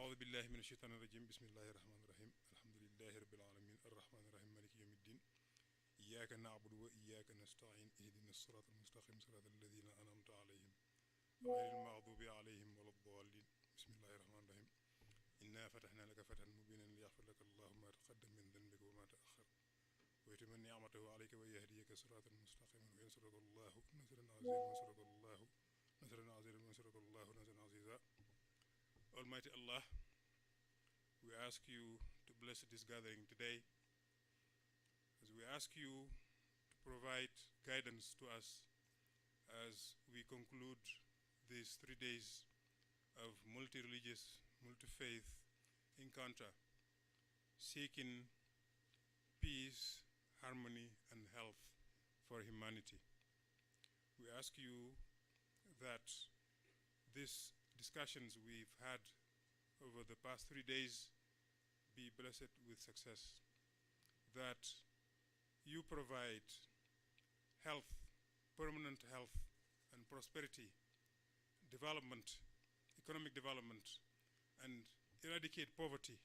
أعوذ بالله من الشيطان الرجيم بسم الله الرحمن الرحيم الحمد لله رب العالمين الرحمن الرحيم مالك يوم الدين إياك نعبد وإياك نستعين اهدنا الصراط المستقيم صراط الذين أنعمت عليهم غير المغضوب عليهم ولا الضالين بسم الله الرحمن الرحيم إنا فتحنا لك فتحا مبينا ليغفر لك الله ما تقدم من ذنبك وما تأخر ويتم نعمته عليك ويهديك صراطا مستقيما وينصرك الله نصرا عزيزا وينصرك الله نصرا عزيزا. Almighty Allah, we ask you to bless this gathering today, as we ask you to provide guidance to us as we conclude these 3 days of multi-religious, multi-faith encounter, seeking peace, harmony, and health for humanity. We ask you that these discussions we've had over the past 3 days be blessed with success, that you provide health, permanent health and prosperity, development, economic development, and eradicate poverty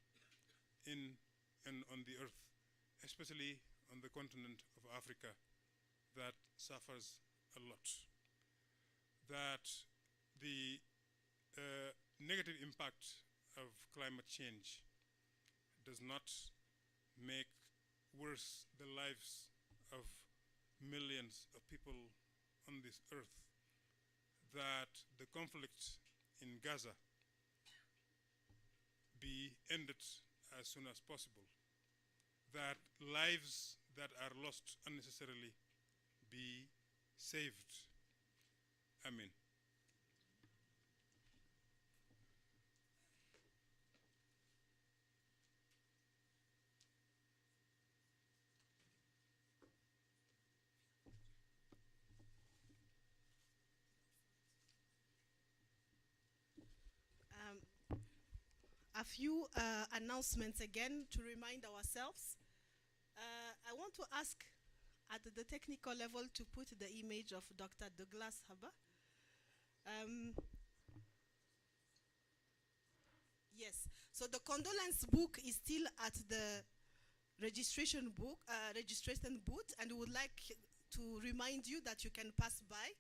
in and on the earth, especially on the continent of Africa that suffers a lot. That the negative impact of climate change does not make worse the lives of millions of people on this earth, that the conflict in Gaza be ended as soon as possible, that lives that are lost unnecessarily be saved. Amen. A few announcements again to remind ourselves. I want to ask at the technical level to put the image of Dr. Douglas Haber. Yes, so the condolence book is still at the registration booth, and we would like to remind you that you can pass by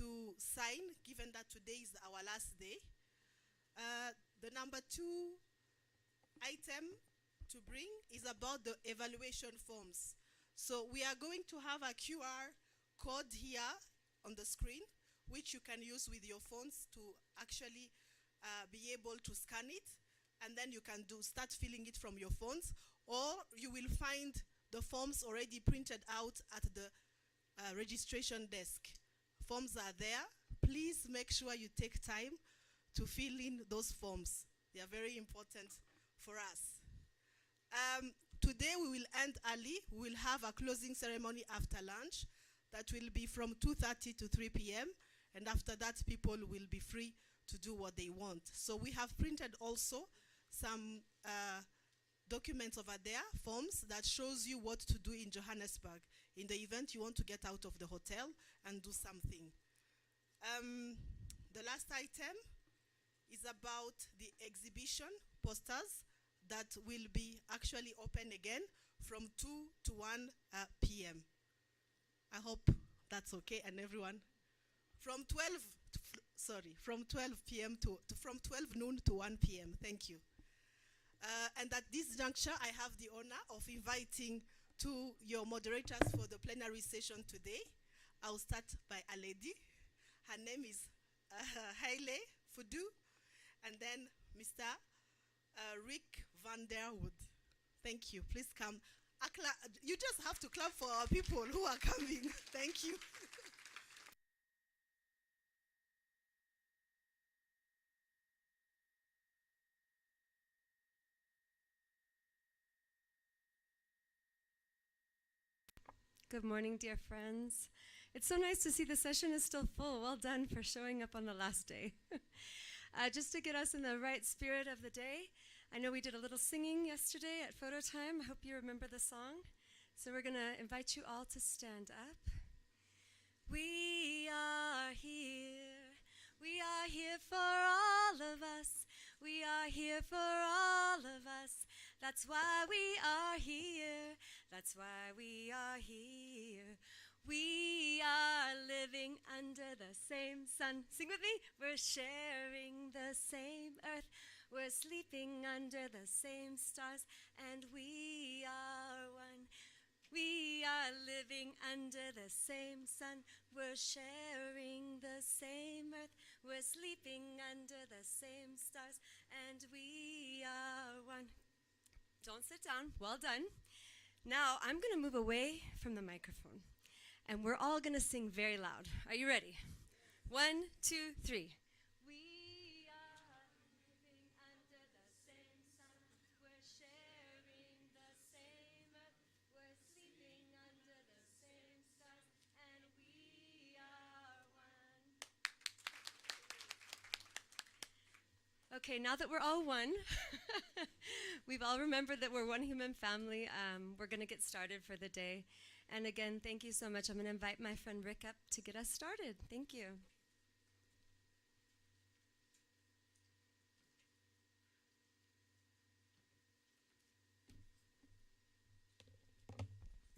to sign, given that today is our last day. The number 2 item to bring is about the evaluation forms. So we are going to have a QR code here on the screen, which you can use with your phones to actually be able to scan it, and then you can start filling it from your phones, or you will find the forms already printed out at the registration desk. Forms are there. Please make sure you take time to fill in those forms. They are very important for us. Today we will end early. We will have a closing ceremony after lunch that will be from 2:30 to 3 p.m. And after that, people will be free to do what they want. So we have printed also some documents over there, forms that shows you what to do in Johannesburg in the event you want to get out of the hotel and do something. The last item is about the exhibition posters that will be actually open again from 2 to 1 p.m. I hope that's okay, and everyone from 12 p.m. from 12 noon to 1 p.m. Thank you. And at this juncture, I have the honor of inviting to your moderators for the plenary session today. I'll start by a lady. Her name is Haile Fudu, and then Mr. Rick van der Wood. Thank you. Please come. You just have to clap for our people who are coming. Thank you. Good morning, dear friends. It's so nice to see the session is still full. Well done for showing up on the last day. Just to get us in the right spirit of the day, I know we did a little singing yesterday at photo time. I hope you remember the song. So we're going to invite you all to stand up. We are here. We are here for all of us. We are here here for all of us. That's why we are here. That's why we are here. We are living under the same sun. Sing with me. We're sharing the same earth. We're sleeping under the same stars. And we are one. We are living under the same sun. We're sharing the same earth. We're sleeping under the same stars. And we are one. Don't sit down. Well done. Now I'm going to move away from the microphone. And we're all going to sing very loud. Are you ready? 1, 2, 3. We are living under the same sun. We're sharing the same earth. We're sleeping under the same stars. And we are one. Okay, now that we're all one, we've all remembered that we're one human family. We're going to get started for the day. And again, thank you so much. I'm going to invite my friend Rick up to get us started. Thank you.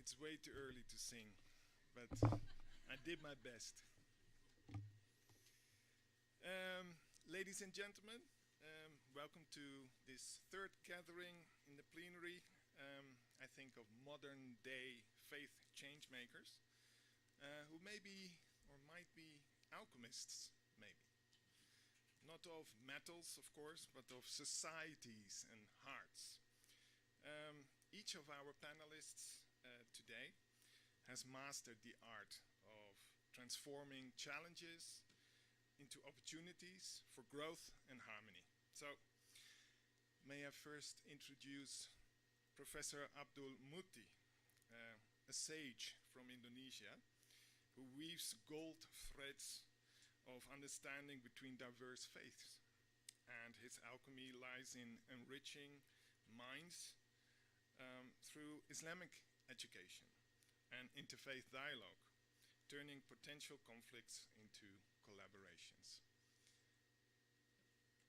It's way too early to sing, but I did my best. Ladies and gentlemen, welcome to this third gathering in the plenary. I think of modern day faith change makers who may be or might be alchemists, maybe. Not of metals, of course, but of societies and hearts. Each of our panelists today has mastered the art of transforming challenges into opportunities for growth and harmony. So, may I first introduce Professor Abdul Muti, a sage from Indonesia, who weaves gold threads of understanding between diverse faiths. And his alchemy lies in enriching minds through Islamic education and interfaith dialogue, turning potential conflicts into collaborations.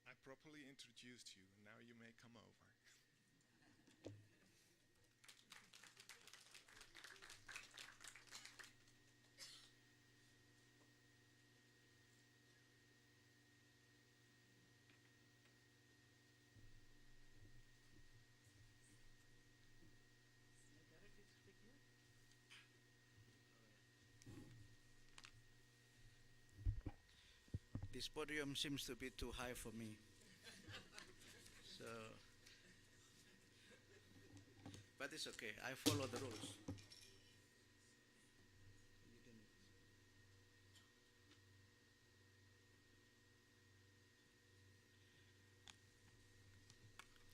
I properly introduced you, and now you may come over. This podium seems to be too high for me. So, but it's okay. I follow the rules.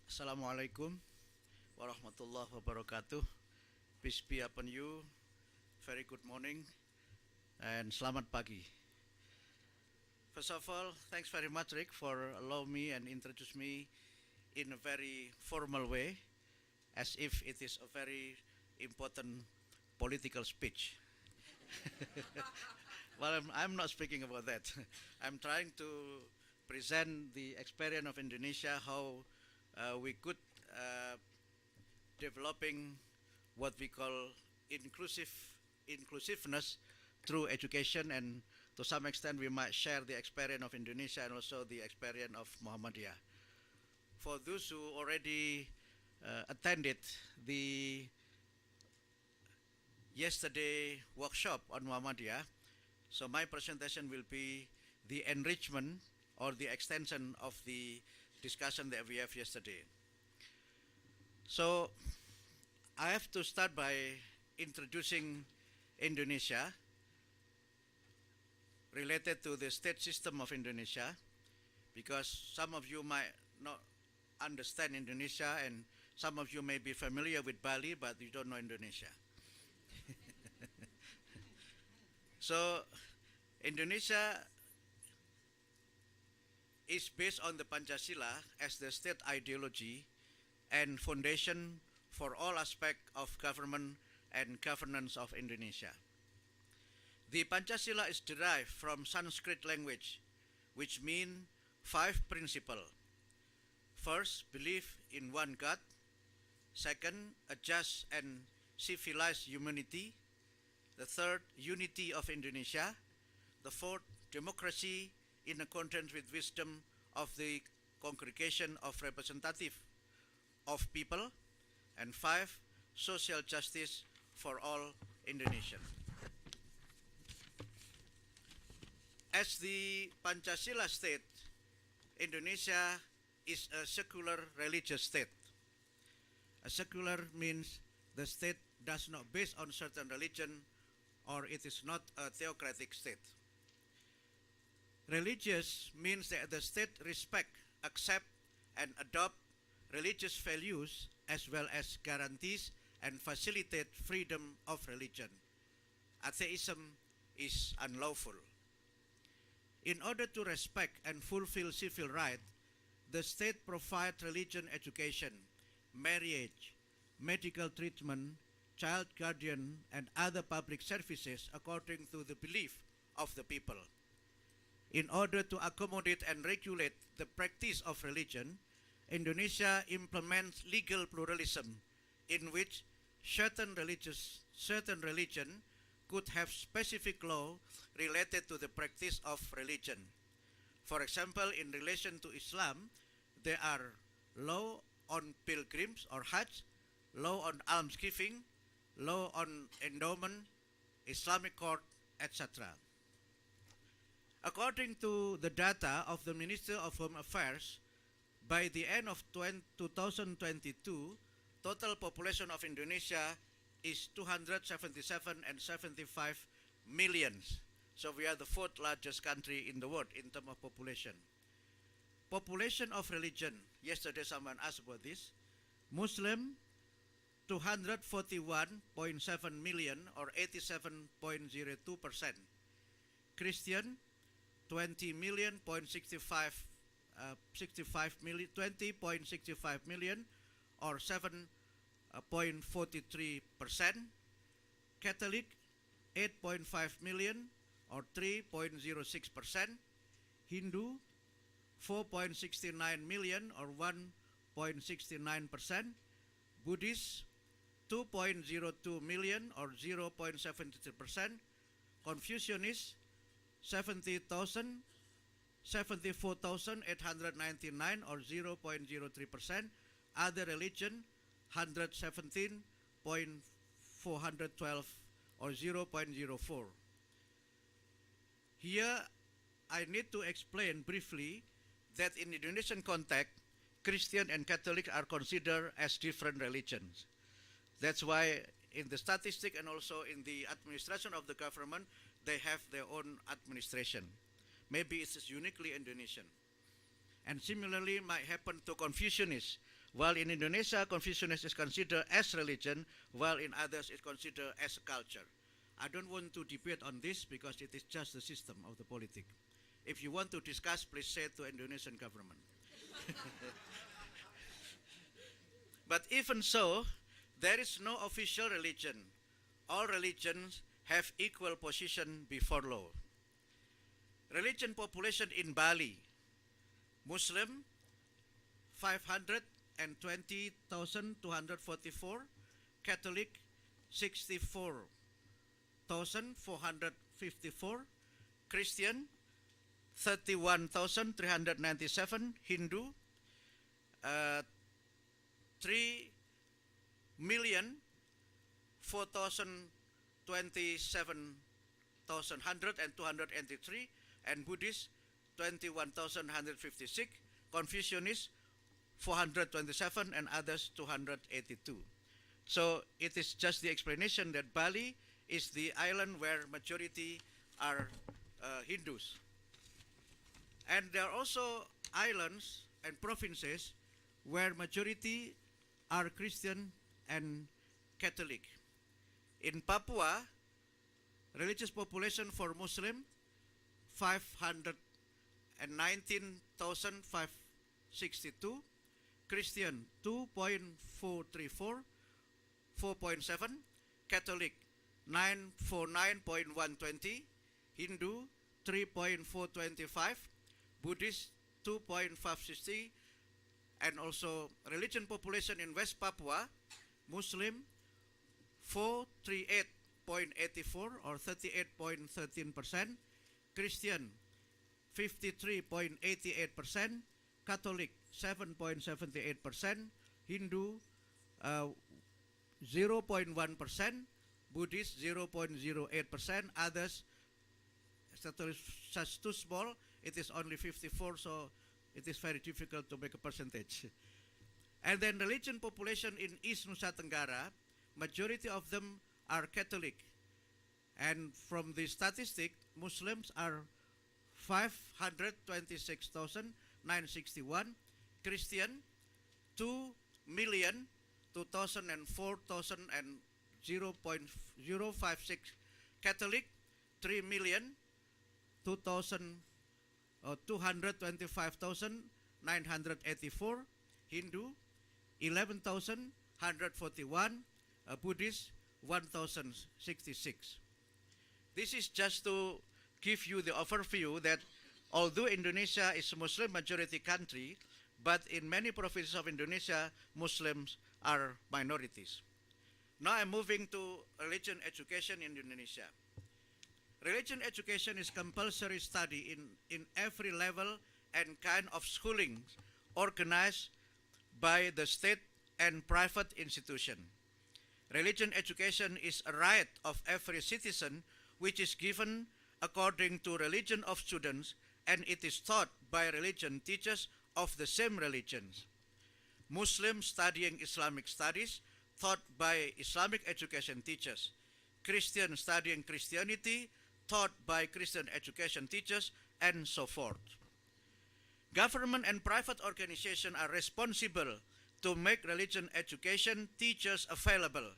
Assalamualaikum warahmatullahi wabarakatuh. Peace be upon you. Very good morning and selamat pagi. First of all, thanks very much, Rick, for allowing me and introduce me in a very formal way, as if it is a very important political speech. Well, I'm not speaking about that. I'm trying to present the experience of Indonesia, how we could developing what we call inclusiveness through education, and to some extent we might share the experience of Indonesia and also the experience of Muhammadiyah. For those who already attended the yesterday workshop on Muhammadiyah, so my presentation will be the enrichment or the extension of the discussion that we have yesterday. So I have to start by introducing Indonesia related to the state system of Indonesia, because some of you might not understand Indonesia and some of you may be familiar with Bali, but you don't know Indonesia. So Indonesia is based on the Pancasila as the state ideology and foundation for all aspects of government and governance of Indonesia. The Pancasila is derived from Sanskrit language, which means 5 principles. First, belief in one God. Second, a just and civilized humanity. The third, unity of Indonesia. The fourth, democracy in accordance with wisdom of the congregation of representative of people. And five, social justice for all Indonesians. As the Pancasila state, Indonesia is a secular religious state. A secular means the state does not base on certain religion, or it is not a theocratic state. Religious means that the state respect, accept, and adopt religious values as well as guarantees and facilitate freedom of religion. Atheism is unlawful. In order to respect and fulfill civil rights, the state provides religion education, marriage, medical treatment, child guardian, and other public services according to the belief of the people. In order to accommodate and regulate the practice of religion, Indonesia implements legal pluralism in which certain religion could have specific law related to the practice of religion. For example, in relation to Islam, there are law on pilgrims or Hajj, law on almsgiving, law on endowment, Islamic court, etc. According to the data of the Ministry of Home Affairs, by the end of 2022, total population of Indonesia is 277.75 million. So we are the fourth largest country in the world in terms of population. Population of religion, yesterday someone asked about this. Muslim, 241.7 million or 87.02%. Christian, 20.65 million or 7.43%. Catholic, 8.5 million or 3.06%. Hindu, 4.69 million or 1.69%. Buddhist, 2.02 million or 0.73%. Confucianist, 74,899 or 0.03%. Other religion, 117.412 or 0.04. Here, I need to explain briefly that in Indonesian context, Christian and Catholic are considered as different religions. That's why in the statistic and also in the administration of the government, they have their own administration. Maybe it is uniquely Indonesian. And similarly might happen to Confucianists. While in Indonesia, Confucianism is considered as religion, while in others it's considered as a culture. I don't want to debate on this because it is just the system of the politics. If you want to discuss, please say it to Indonesian government. But even so, there is no official religion. All religions have equal position before law. Religion population in Bali, Muslim, 520,244, Catholic, 64,454, Christian, 31,397, Hindu, 3,047,123, and Buddhist, 21,156, Confucianist, 427, and others 282. So it is just the explanation that Bali is the island where majority are Hindus. And there are also islands and provinces where majority are Christian and Catholic. In Papua, religious population for Muslim, 519,562, Christian 2.434, 4.7, Catholic 949.120, Hindu 3.425, Buddhist 2.560, And also religion population in West Papua, Muslim 438.84 or 38.13%, Christian 53.88%, Catholic 7.78%, Hindu 0.1%, Buddhist 0.08%, others such too small, it is only 54, so it is very difficult to make a percentage. And then religion population in East Nusa Tenggara, majority of them are Catholic. And from the statistic, Muslims are 526,961, Christian 2,004,056, Catholic 3,225,984, Hindu 11,141, Buddhist 1,066. This is just to give you the overview that although Indonesia is a Muslim majority country, but in many provinces of Indonesia, Muslims are minorities. Now I'm moving to religion education in Indonesia. Religion education is compulsory study in every level and kind of schooling organized by the state and private institution. Religion education is a right of every citizen which is given according to religion of students, and it is taught by religion teachers of the same religions. Muslims studying Islamic studies taught by Islamic education teachers. Christian studying Christianity taught by Christian education teachers, and so forth. Government and private organizations are responsible to make religion education teachers available.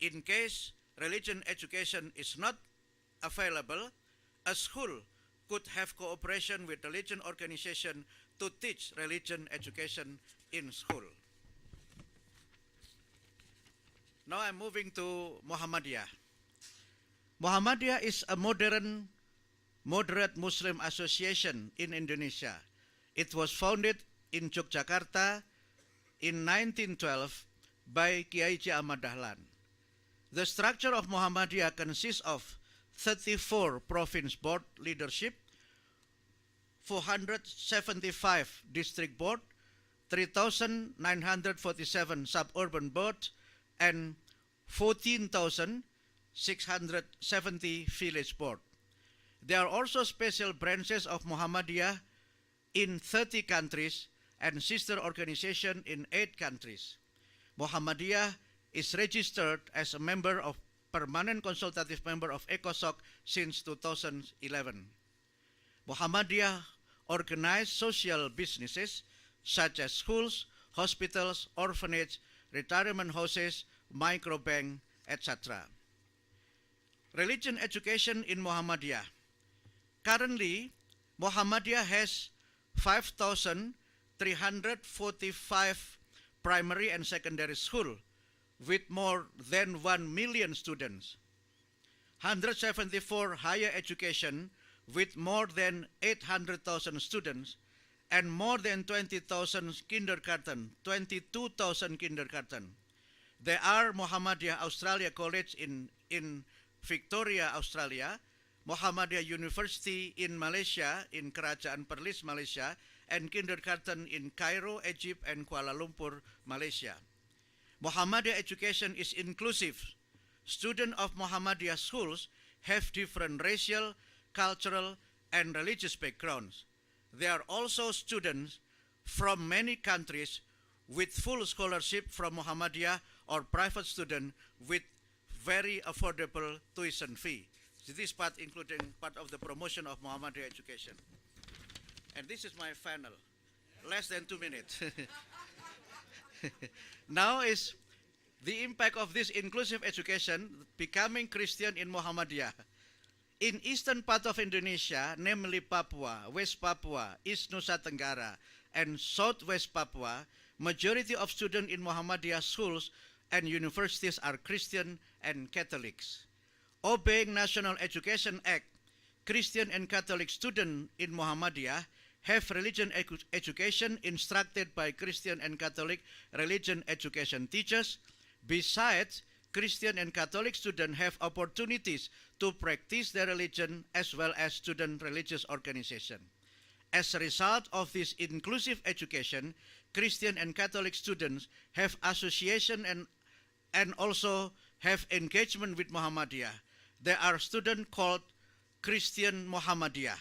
In case religion education is not available, a school could have cooperation with religion organization to teach religion education in school. Now I'm moving to Muhammadiyah. Muhammadiyah is a moderate Muslim association in Indonesia. It was founded in Yogyakarta in 1912 by Kiai Haji Ahmad Dahlan. The structure of Muhammadiyah consists of 34 province board leadership, 475 district board, 3,947 suburban boards, and 14,670 village board. There are also special branches of Muhammadiyah in 30 countries and sister organization in 8 countries. Muhammadiyah is registered as a member of permanent consultative member of ECOSOC since 2011. Muhammadiyah organized social businesses such as schools, hospitals, orphanage, retirement houses, microbank, etc. Religion education in Muhammadiyah. Currently, Muhammadiyah has 5,345 primary and secondary schools with more than 1 million students, 174 higher education with more than 800,000 students, and more than 20,000 kindergarten, 22,000 kindergarten. There are Muhammadiyah Australia College in Victoria, Australia, Muhammadiyah University in Malaysia, in Kerajaan Perlis, Malaysia, and kindergarten in Cairo, Egypt, and Kuala Lumpur, Malaysia. Muhammadiyah education is inclusive. Students of Muhammadiyah schools have different racial, cultural, and religious backgrounds. There are also students from many countries with full scholarship from Muhammadiyah or private student with very affordable tuition fee. So this part including part of the promotion of Muhammadiyah education. And this is my final, less than 2 minutes. Now is the impact of this inclusive education becoming Christian in Muhammadiyah. In eastern part of Indonesia, namely Papua, West Papua, East Nusa Tenggara, and Southwest Papua, majority of students in Muhammadiyah schools and universities are Christian and Catholics. Obeying National Education Act, Christian and Catholic students in Muhammadiyah have religion education instructed by Christian and Catholic religion education teachers. Besides, Christian and Catholic students have opportunities to practice their religion as well as student religious organization. As a result of this inclusive education, Christian and Catholic students have association and also have engagement with Muhammadiyah. There are students called Christian Muhammadiyah.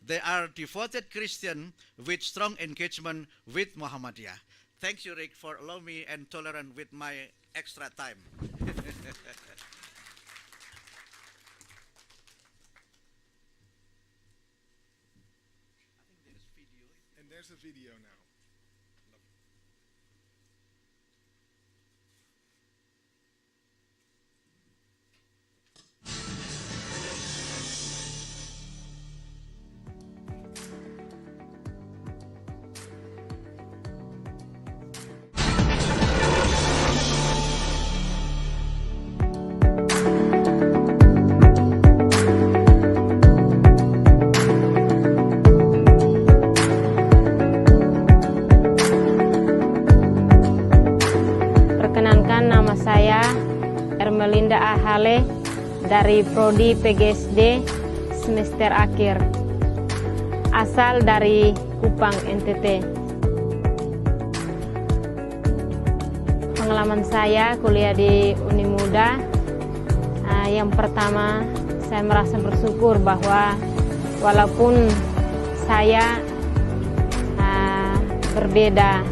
They are devoted Christian with strong engagement with Muhammadiyah. Thank you, Rick, for allowing me and tolerant with my extra time. And there's a video now. Perkenalkan, nama saya Ermelinda Ahale dari Prodi PGSD semester akhir, asal dari Kupang, NTT. Pengalaman saya kuliah di Unimuda, yang pertama saya merasa bersyukur bahwa walaupun saya berbeda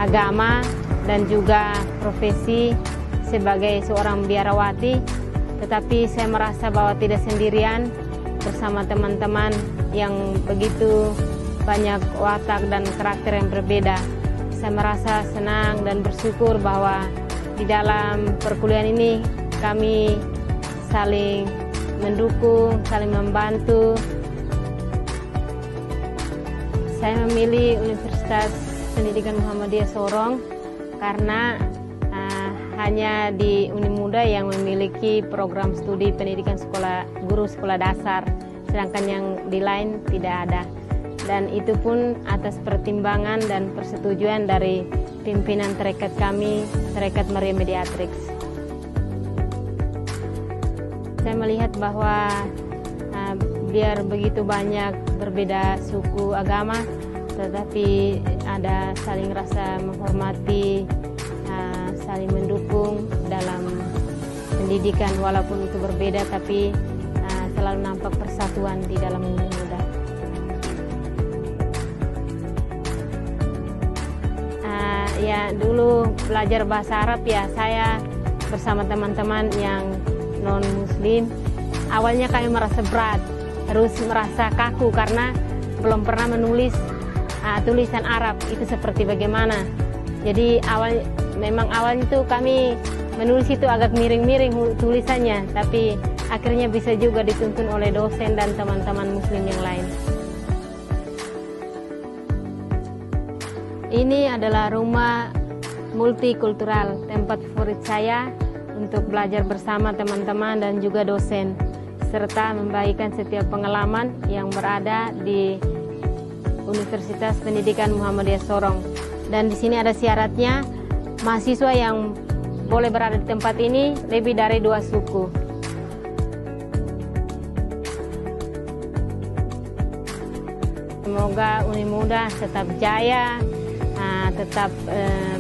agama dan juga profesi sebagai seorang biarawati, tetapi saya merasa bahwa tidak sendirian bersama teman-teman yang begitu banyak watak dan karakter yang berbeda. Saya merasa senang dan bersyukur bahwa di dalam perkuliahan ini kami saling mendukung, saling membantu. Saya memilih Universitas Pendidikan Muhammadiyah Sorong karena hanya di Unimuda yang memiliki program studi pendidikan guru sekolah dasar, sedangkan yang di lain tidak ada. Dan itu pun atas pertimbangan dan persetujuan dari pimpinan tarekat kami, Tarekat Maria Mediatrix. Saya melihat bahwa biar begitu banyak berbeda suku agama, tetapi ada saling rasa menghormati, saling mendukung dalam pendidikan, walaupun itu berbeda tapi selalu nampak persatuan di dalam Unimuda. Ya dulu belajar bahasa Arab ya, saya bersama teman-teman yang non muslim, awalnya kami merasa berat, terus merasa kaku karena belum pernah menulis tulisan Arab itu seperti bagaimana. Jadi memang awalnya itu kami menulis itu agak miring-miring tulisannya, tapi akhirnya bisa juga dituntun oleh dosen dan teman-teman muslim yang lain. Ini adalah rumah multikultural, tempat favorit saya untuk belajar bersama teman-teman dan juga dosen, serta membagikan setiap pengalaman yang berada di Universitas Pendidikan Muhammadiyah Sorong. Dan di sini ada syaratnya, mahasiswa yang boleh berada di tempat ini lebih dari 2 suku. Semoga Unimuda tetap jaya, tetap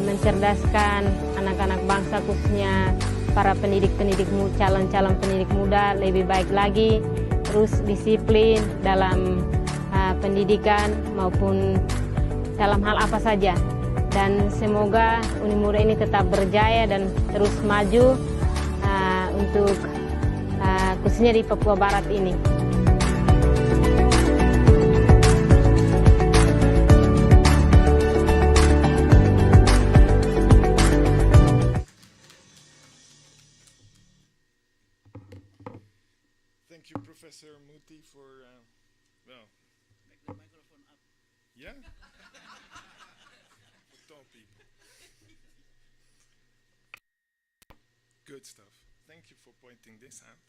mencerdaskan anak-anak bangsa, khususnya para pendidik-pendidik, calon-calon pendidik muda lebih baik lagi, terus disiplin dalam pendidikan maupun dalam hal apa saja, dan semoga Unimuda ini tetap berjaya dan terus maju untuk khususnya di Papua Barat ini. Thank you, Professor Muti, for Make the microphone up. yeah, for tall people. Good stuff. Thank you for pointing this out.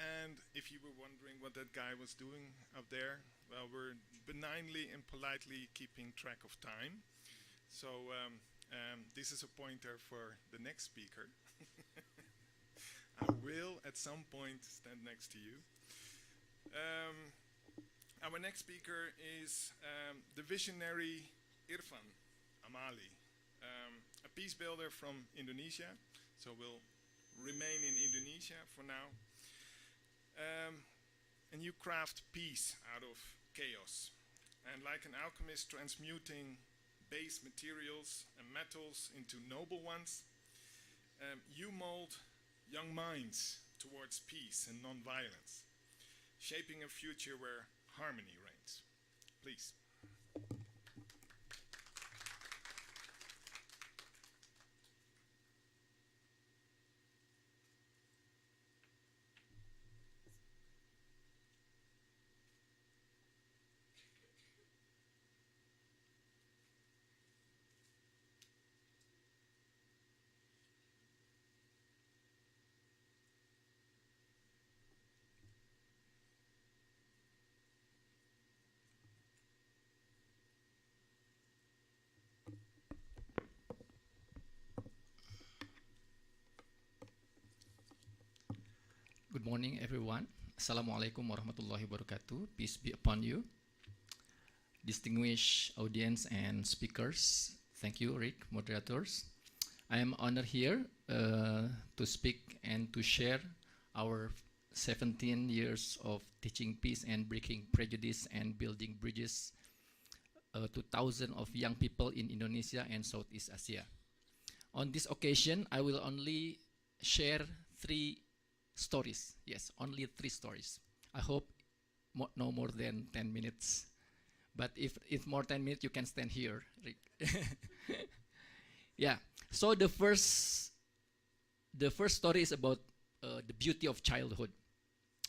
And if you were wondering what that guy was doing up there, well, we're benignly and politely keeping track of time. So this is a pointer for the next speaker. I will at some point stand next to you. Our next speaker is the visionary Irfan Amali, a peace builder from Indonesia. So we'll remain in Indonesia for now. And you craft peace out of chaos. And like an alchemist transmuting base materials and metals into noble ones, you mold young minds towards peace and non-violence, shaping a future where harmony reigns. Please. Good morning, everyone. Assalamualaikum warahmatullahi wabarakatuh. Peace be upon you. Distinguished audience and speakers, thank you, Rick, moderators. I am honored here to speak and to share our 17 years of teaching peace and breaking prejudice and building bridges to thousands of young people in Indonesia and Southeast Asia. On this occasion, I will only share 3 stories. Yes, only 3 stories. I hope no more than 10 minutes. But if more 10 minutes, you can stand here, Rick. Yeah. So the first story is about the beauty of childhood.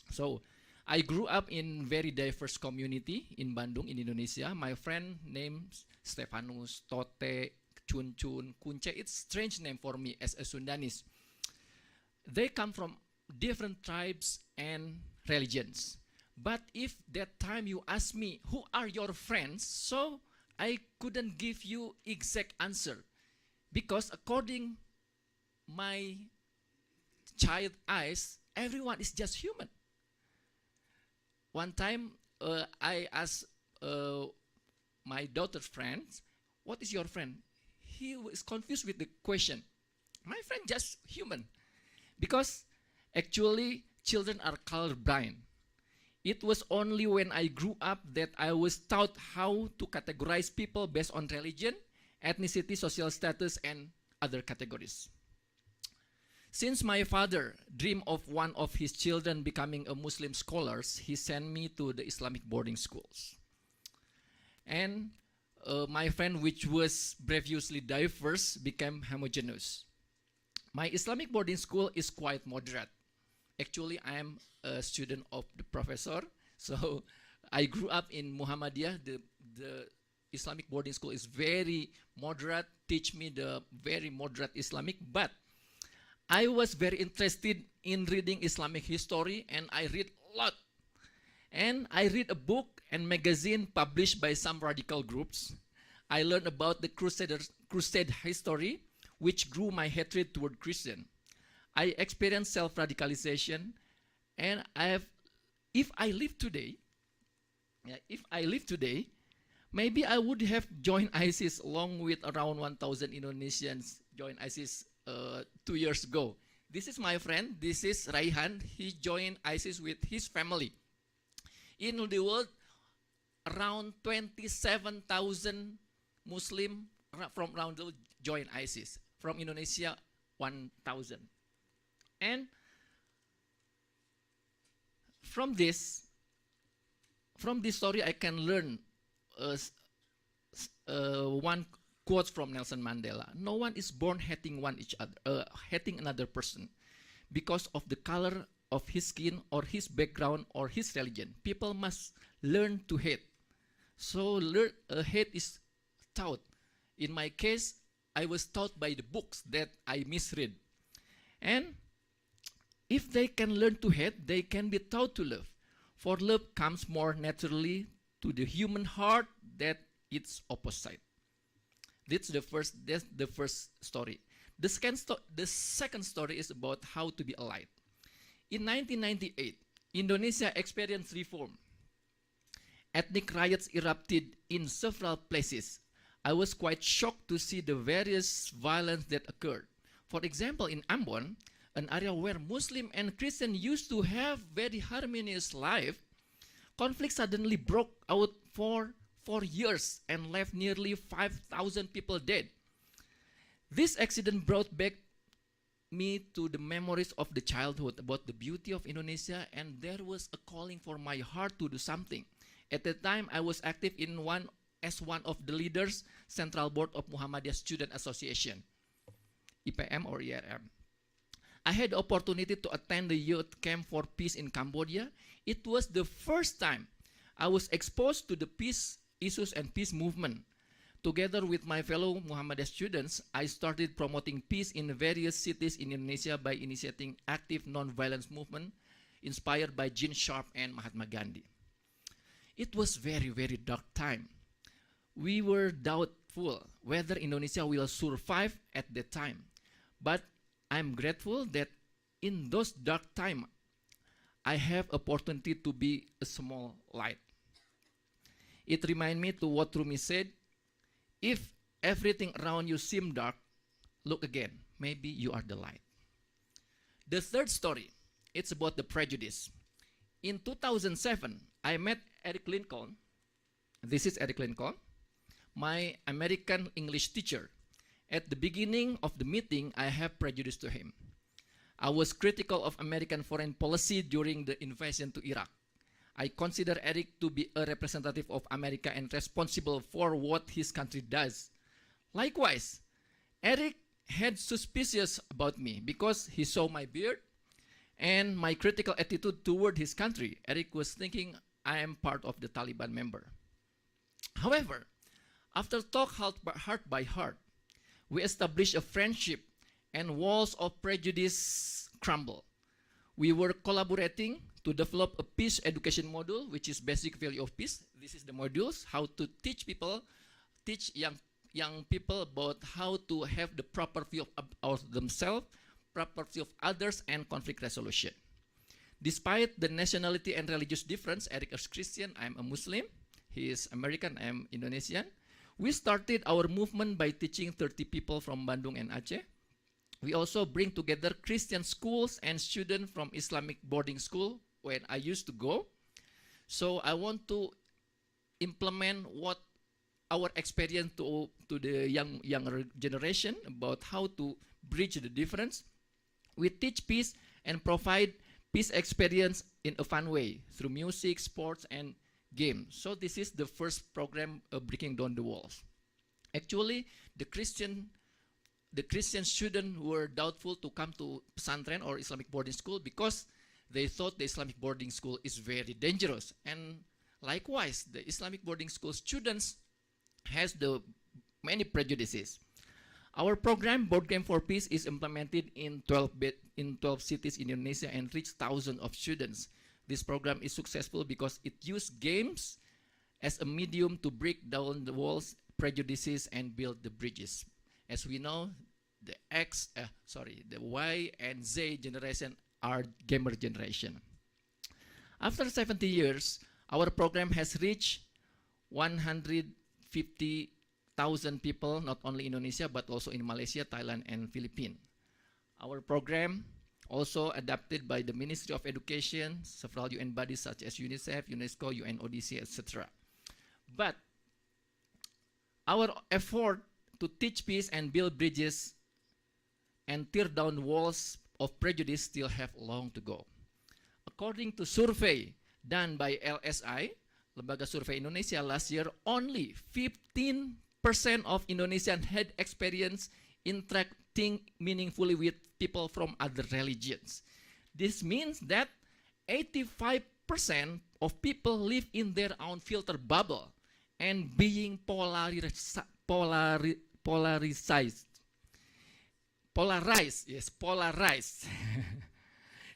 So I grew up in very diverse community in Bandung, in Indonesia. My friend named Stefanus, Tote, Chun Chun, Kunce. It's strange name for me as a Sundanese. They come from different tribes and religions. But if that time you ask me, who are your friends? So I couldn't give you exact answer. Because according my child eyes, everyone is just human. One time I asked my daughter's friends, what is your friend? He was confused with the question. My friend just human. Because actually, children are colorblind. It was only when I grew up that I was taught how to categorize people based on religion, ethnicity, social status, and other categories. Since my father dreamed of one of his children becoming a Muslim scholar, he sent me to the Islamic boarding schools. And my friend, which was previously diverse, became homogeneous. My Islamic boarding school is quite moderate. Actually, I am a student of the professor. So I grew up in Muhammadiyah. The Islamic boarding school is very moderate, teach me the very moderate Islamic. But I was very interested in reading Islamic history, and I read a lot. And I read a book and magazine published by some radical groups. I learned about the crusade history, which grew my hatred toward Christian. I experienced self-radicalization, and if I live today, maybe I would have joined ISIS along with around 1,000 Indonesians joined ISIS 2 years ago. This is my friend. This is Raihan. He joined ISIS with his family. In the world, around 27,000 Muslims from around the world joined ISIS. From Indonesia, 1,000. And from this story, I can learn one quote from Nelson Mandela: "No one is born hating hating another person because of the color of his skin or his background or his religion. People must learn to hate. So hate is taught. In my case, I was taught by the books that I misread. And If they can learn to hate, they can be taught to love. For love comes more naturally to the human heart than its opposite. That's the first story. The second story is about how to be a light. In 1998, Indonesia experienced reform. Ethnic riots erupted in several places. I was quite shocked to see the various violence that occurred. For example, in Ambon, an area where Muslim and Christian used to have very harmonious life, conflict suddenly broke out for 4 years and left nearly 5,000 people dead. This accident brought back me to the memories of the childhood about the beauty of Indonesia, and there was a calling for my heart to do something. At the time, I was active as one of the leaders, Central Board of Muhammadiyah Student Association, IPM or IRM. I had the opportunity to attend the youth camp for peace in Cambodia. It was the first time I was exposed to the peace issues and peace movement. Together with my fellow Muhammadiyah students, I started promoting peace in various cities in Indonesia by initiating active non-violence movement inspired by Gene Sharp and Mahatma Gandhi. It was very, very dark time. We were doubtful whether Indonesia will survive at that time. But I'm grateful that in those dark times, I have opportunity to be a small light. It reminds me to what Rumi said, if everything around you seems dark, look again, maybe you are the light. The third story, it's about the prejudice. In 2007, I met Eric Lincoln. This is Eric Lincoln, my American English teacher. At the beginning of the meeting, I have prejudice to him. I was critical of American foreign policy during the invasion to Iraq. I consider Eric to be a representative of America and responsible for what his country does. Likewise, Eric had suspicious about me because he saw my beard and my critical attitude toward his country. Eric was thinking I am part of the Taliban member. However, after talk heart by heart, we established a friendship and walls of prejudice crumble. We were collaborating to develop a peace education module, which is basic value of peace. This is the modules, how to teach young people about how to have the proper view of themselves, proper view of others, and conflict resolution. Despite the nationality and religious difference, Eric is Christian, I'm a Muslim, he is American, I'm Indonesian. We started our movement by teaching 30 people from Bandung and Aceh. We also bring together Christian schools and students from Islamic boarding school when I used to go. So I want to implement what our experience to the younger generation about how to bridge the difference. We teach peace and provide peace experience in a fun way through music, sports, and games. So this is the first program of breaking down the walls. Actually, the Christian students were doubtful to come to pesantren or Islamic boarding school because they thought the Islamic boarding school is very dangerous. And likewise, the Islamic boarding school students has the many prejudices. Our program, Board Game for Peace, is implemented in 12 cities in Indonesia and reached thousands of students. This program is successful because it used games as a medium to break down the walls, prejudices, and build the bridges. As we know, the Y and Z generation are gamer generation. After 70 years, our program has reached 150,000 people, not only in Indonesia, but also in Malaysia, Thailand, and Philippines. Our program also adapted by the Ministry of Education, several UN bodies such as UNICEF, UNESCO, UNODC, etc. But our effort to teach peace and build bridges and tear down walls of prejudice still have long to go. According to survey done by LSI, Lembaga Survei Indonesia, last year, only 15% of Indonesians had experience interacting meaningfully with people from other religions. This means that 85% of people live in their own filter bubble and being polarized.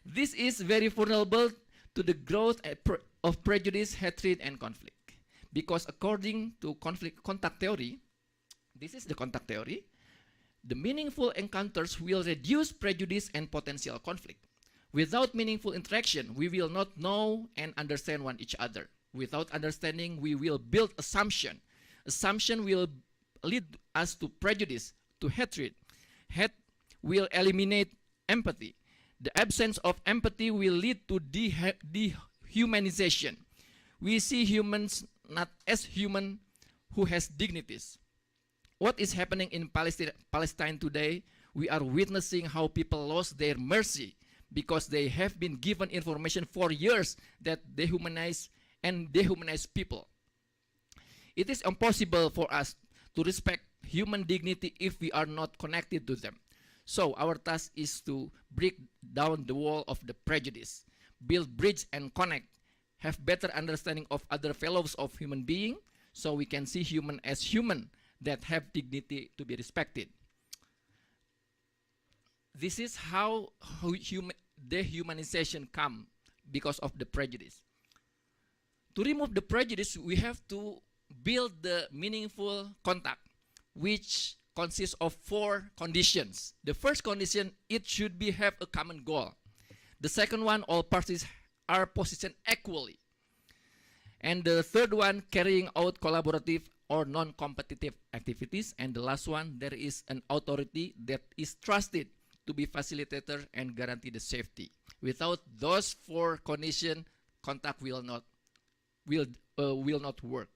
This is very vulnerable to the growth of prejudice, hatred, and conflict. Because according to conflict contact theory, this is the contact theory, the meaningful encounters will reduce prejudice and potential conflict. Without meaningful interaction, we will not know and understand one each other. Without understanding, we will build assumption. Assumption will lead us to prejudice, to hatred. Hate will eliminate empathy. The absence of empathy will lead to dehumanization. We see humans not as human who has dignities. What is happening in Palestine today? We are witnessing how people lost their mercy because they have been given information for years that dehumanize people. It is impossible for us to respect human dignity if we are not connected to them. So our task is to break down the wall of the prejudice, build bridge and connect, have better understanding of other fellows of human being, so we can see human as human that have dignity to be respected. This is how dehumanization come because of the prejudice. To remove the prejudice, we have to build the meaningful contact, which consists of 4 conditions. The first condition, it should be have a common goal. The second one, all parties are positioned equally. And the third one, carrying out collaborative or non-competitive activities. And the last one, there is an authority that is trusted to be facilitator and guarantee the safety. Without those 4 conditions, contact will not work.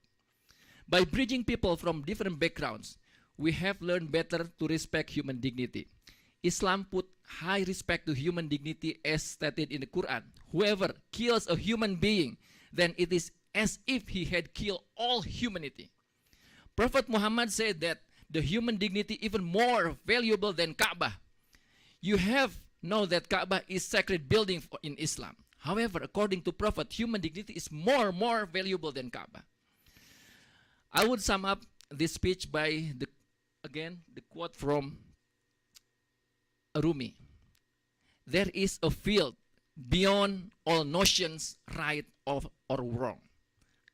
By bridging people from different backgrounds, we have learned better to respect human dignity. Islam put high respect to human dignity as stated in the Quran. Whoever kills a human being, then it is as if he had killed all humanity. Prophet Muhammad said that the human dignity even more valuable than Kaaba. You have know that Kaaba is sacred building in Islam. However, according to Prophet, human dignity is more valuable than Kaaba. I would sum up this speech by the quote from Rumi. There is a field beyond all notions right or wrong.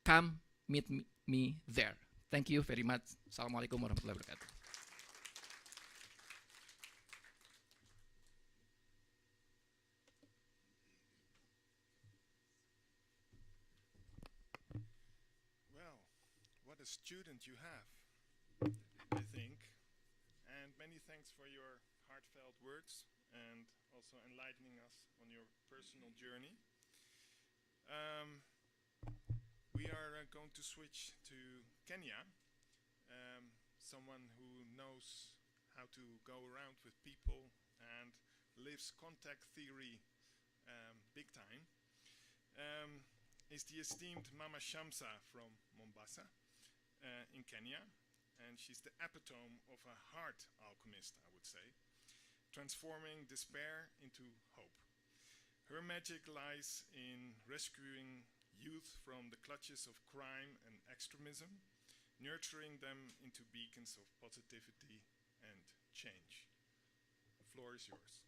Come meet me there. Thank you very much. Assalamualaikum warahmatullahi wabarakatuh. Well, what a student you have, I think. And many thanks for your heartfelt words and also enlightening us on your personal journey. We are going to switch to Kenya, someone who knows how to go around with people and lives contact theory big time, is the esteemed Mama Shamsa from Mombasa in Kenya. And she's the epitome of a heart alchemist, I would say, transforming despair into hope. Her magic lies in rescuing youth from the clutches of crime and extremism, nurturing them into beacons of positivity and change. The floor is yours.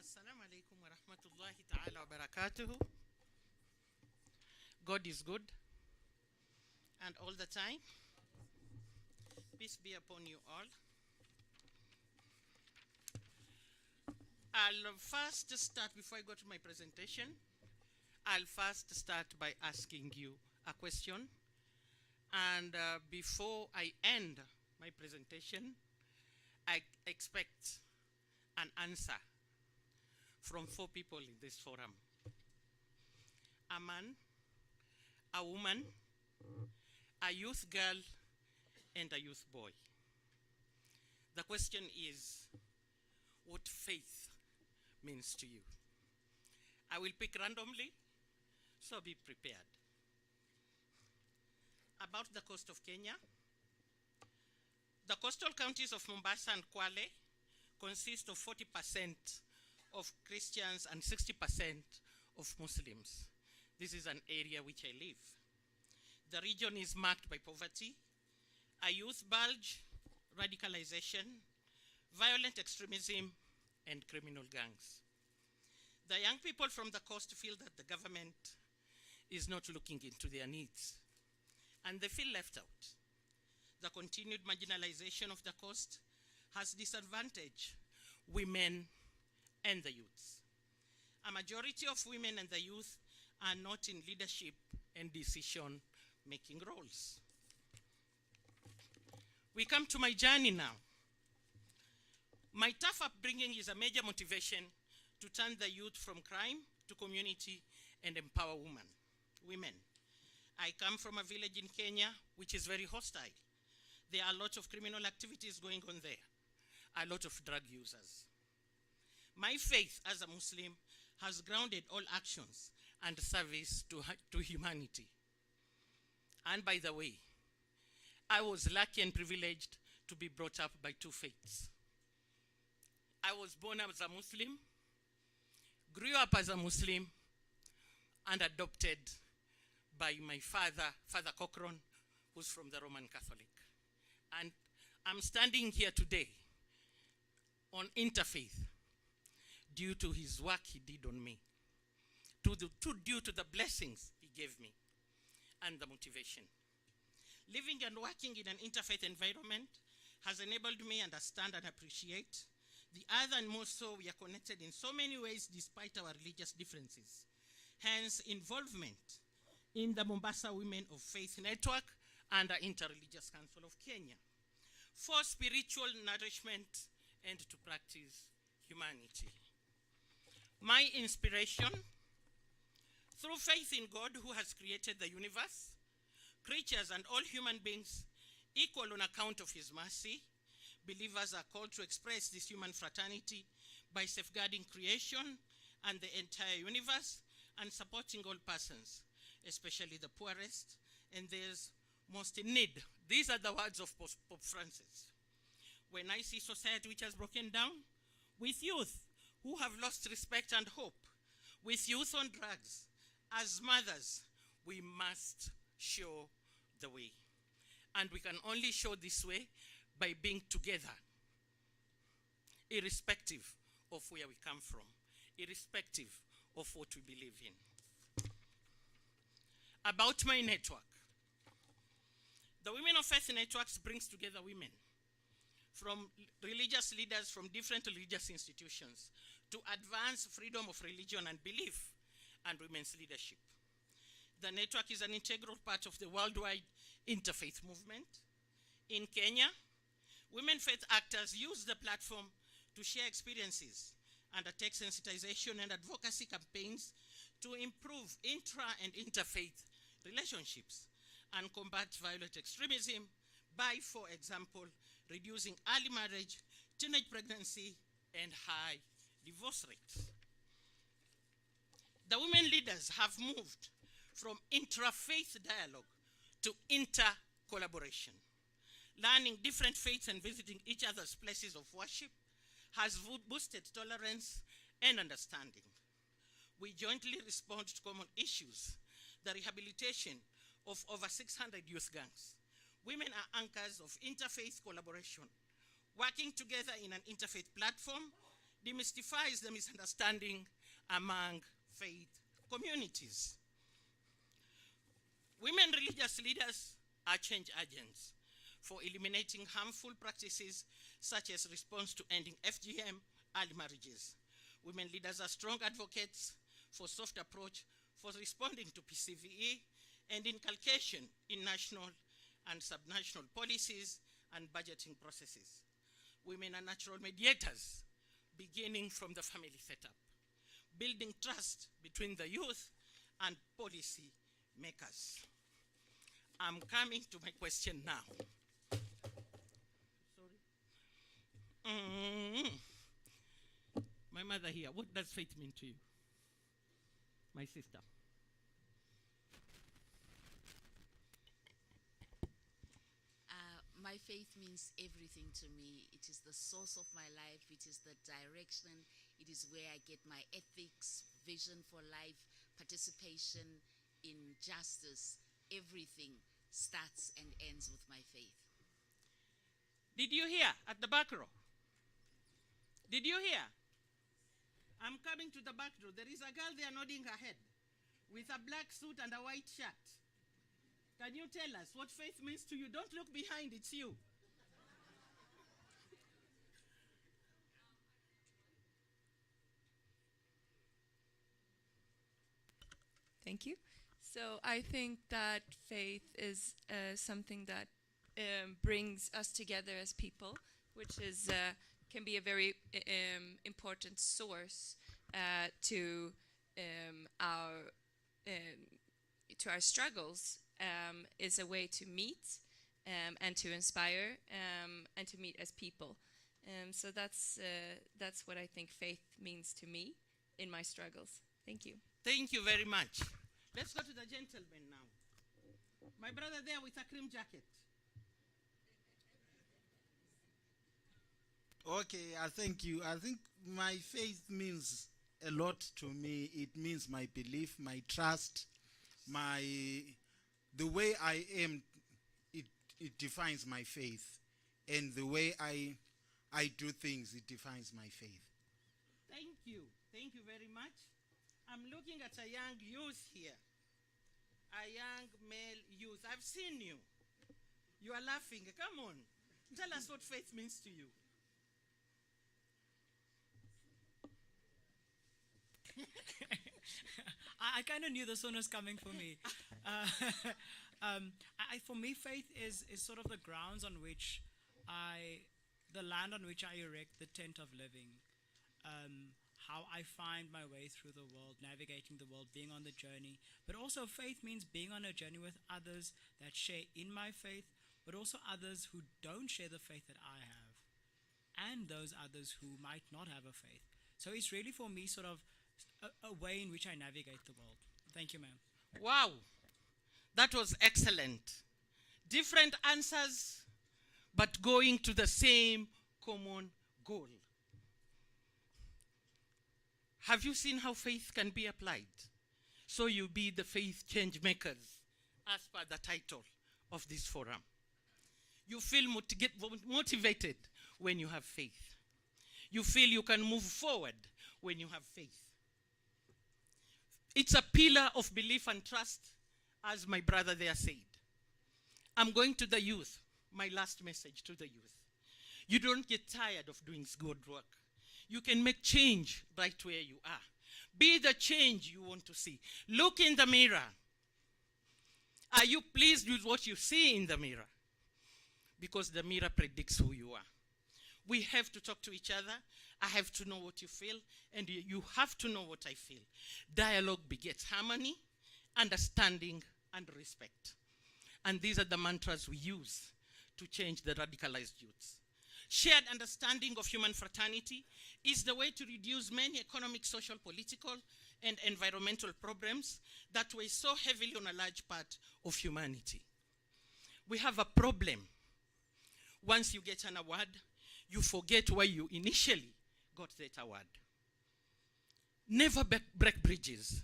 Assalamu alaikum wa rahmatullahi ta'ala wa barakatuhu. God is good and all the time. Peace be upon you all. I'll first start, before I go to my presentation, I'll first start by asking you a question. And before I end my presentation, I expect an answer from 4 people in this forum. A man, a woman, a youth girl, and a youth boy. The question is, what faith means to you? I will pick randomly So be prepared. About the coast of Kenya, the coastal counties of Mombasa and Kwale consist of 40% of Christians and 60% of Muslims. This is an area which I live. The region is marked by poverty, a youth bulge, radicalization, violent extremism, and criminal gangs. The young people from the coast feel that the government is not looking into their needs, and they feel left out. The continued marginalization of the coast has disadvantaged women and the youth. A majority of women and the youth are not in leadership and decision-making roles. We come to my journey now. My tough upbringing is a major motivation to turn the youth from crime to community and empower women. I come from a village in Kenya which is very hostile. There are lots of criminal activities going on there, a lot of drug users. My faith as a Muslim has grounded all actions and service to humanity. And by the way, I was lucky and privileged to be brought up by two faiths. I was born as a Muslim, grew up as a Muslim, and adopted by my father, Father Cochran, who's from the Roman Catholic. And I'm standing here today on interfaith due to his work he did on me, due to the blessings he gave me and the motivation. Living and working in an interfaith environment has enabled me to understand and appreciate the other, and more so we are connected in so many ways despite our religious differences. Hence, involvement in the Mombasa Women of Faith Network and the Interreligious Council of Kenya for spiritual nourishment and to practice humanity. My inspiration, through faith in God who has created the universe, creatures and all human beings equal on account of his mercy, believers are called to express this human fraternity by safeguarding creation and the entire universe and supporting all persons, especially the poorest and those most in need. These are the words of Pope Francis. When I see society which has broken down, with youth who have lost respect and hope, with youth on drugs, as mothers, we must show the way. And we can only show this way by being together, irrespective of where we come from, irrespective of what we believe in. About my network. The Women of Faith Networks brings together women from religious leaders from different religious institutions to advance freedom of religion and belief and women's leadership. The network is an integral part of the worldwide interfaith movement. In Kenya, women faith actors use the platform to share experiences, undertake sensitization and advocacy campaigns to improve intra and interfaith relationships and combat violent extremism by, for example, reducing early marriage, teenage pregnancy, and high divorce rates. The women leaders have moved from intra-faith dialogue to inter-collaboration. Learning different faiths and visiting each other's places of worship has boosted tolerance and understanding. We jointly respond to common issues, the rehabilitation of over 600 youth gangs. Women are anchors of interfaith collaboration. Working together in an interfaith platform demystifies the misunderstanding among faith communities. Women religious leaders are change agents for eliminating harmful practices such as response to ending FGM, early marriages. Women leaders are strong advocates for soft approach for responding to PCVE and inculcation in national and subnational policies and budgeting processes. Women are natural mediators, beginning from the family setup, building trust between the youth and policy makers. I'm coming to my question now. Sorry. My mother here, what does faith mean to you? My sister. My faith means everything to me. It is the source of my life. It is the direction. It is where I get my ethics, vision for life, participation in justice. Everything starts and ends with my faith. Did you hear at the back row? Did you hear? I'm coming to the back row. There is a girl there nodding her head with a black suit and a white shirt. Can you tell us what faith means to you? Don't look behind, it's you. Thank you. So I think that faith is something that brings us together as people, which is can be a very important source to our struggles. Is a way to meet and to inspire and to meet as people. So that's what I think faith means to me in my struggles. Thank you. Thank you very much. Let's go to the gentleman now. My brother there with a cream jacket. Okay, I thank you. I think my faith means a lot to me. It means my belief, my trust, the way I am. It defines my faith, and the way I do things, it defines my faith. Thank you very much. I'm looking at a young youth here, a young male youth. I've seen you. You are laughing. Come on, tell us what faith means to you. I kind of knew this one was coming for me. For me, faith is sort of the grounds on which the land on which I erect the tent of living. How I find my way through the world, navigating the world, being on the journey. But also faith means being on a journey with others that share in my faith, but also others who don't share the faith that I have, and those others who might not have a faith. So it's really for me sort of a way in which I navigate the world. Thank you, ma'am. Wow, that was excellent. Different answers, but going to the same common goal. Have you seen how faith can be applied? So you be the faith change makers, as per the title of this forum. You feel motivated when you have faith. You feel you can move forward when you have faith. It's a pillar of belief and trust, as my brother there said. I'm going to the youth, my last message to the youth. You don't get tired of doing good work. You can make change right where you are. Be the change you want to see. Look in the mirror. Are you pleased with what you see in the mirror? Because the mirror predicts who you are. We have to talk to each other. I have to know what you feel, and you have to know what I feel. Dialogue begets harmony, understanding, and respect. And these are the mantras we use to change the radicalized youths. Shared understanding of human fraternity is the way to reduce many economic, social, political, and environmental problems that weigh so heavily on a large part of humanity. We have a problem. Once you get an award, you forget why you initially got that award. Never break bridges.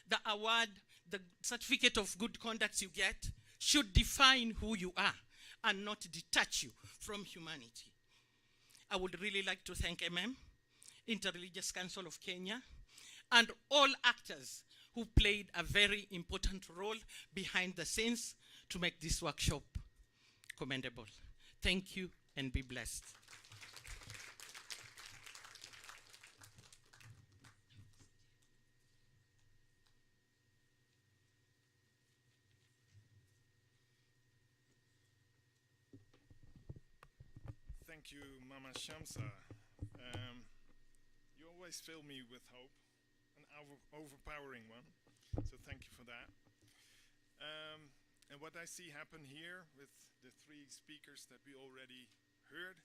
The award, the certificate of good conduct you get should define who you are and not detach you from humanity. I would really like to thank Interreligious Council of Kenya, and all actors who played a very important role behind the scenes to make this workshop commendable. Thank you and be blessed. Thank you, Mama Shamsa. You always fill me with hope, an overpowering one, so thank you for that. And what I see happen here with the three speakers that we already heard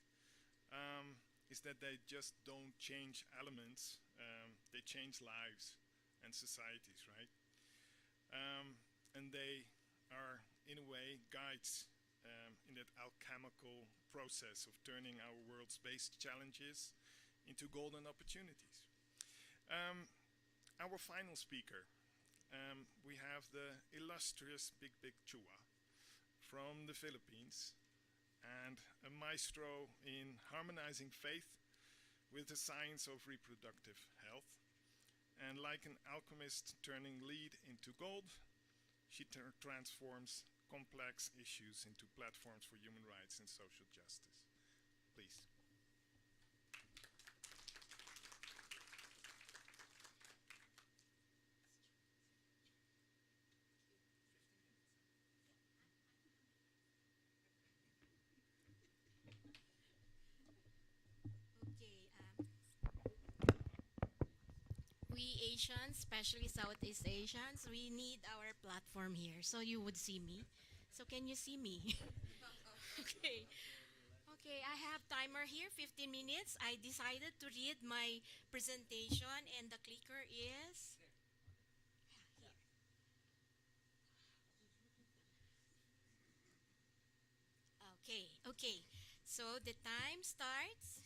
is that they just don't change elements, they change lives and societies, right? And they are, in a way, guides in that alchemy alchemical process of turning our world's based challenges into golden opportunities. Our final speaker, we have the illustrious Big Chua from the Philippines, and a maestro in harmonizing faith with the science of reproductive health. And like an alchemist turning lead into gold, she transforms complex issues into platforms for human rights and social justice. Please. We Asians, especially Southeast Asians, we need our platform here. So you would see me. So can you see me? Okay. Okay, I have timer here, 15 minutes. I decided to read my presentation and the clicker is here. Okay. So the time starts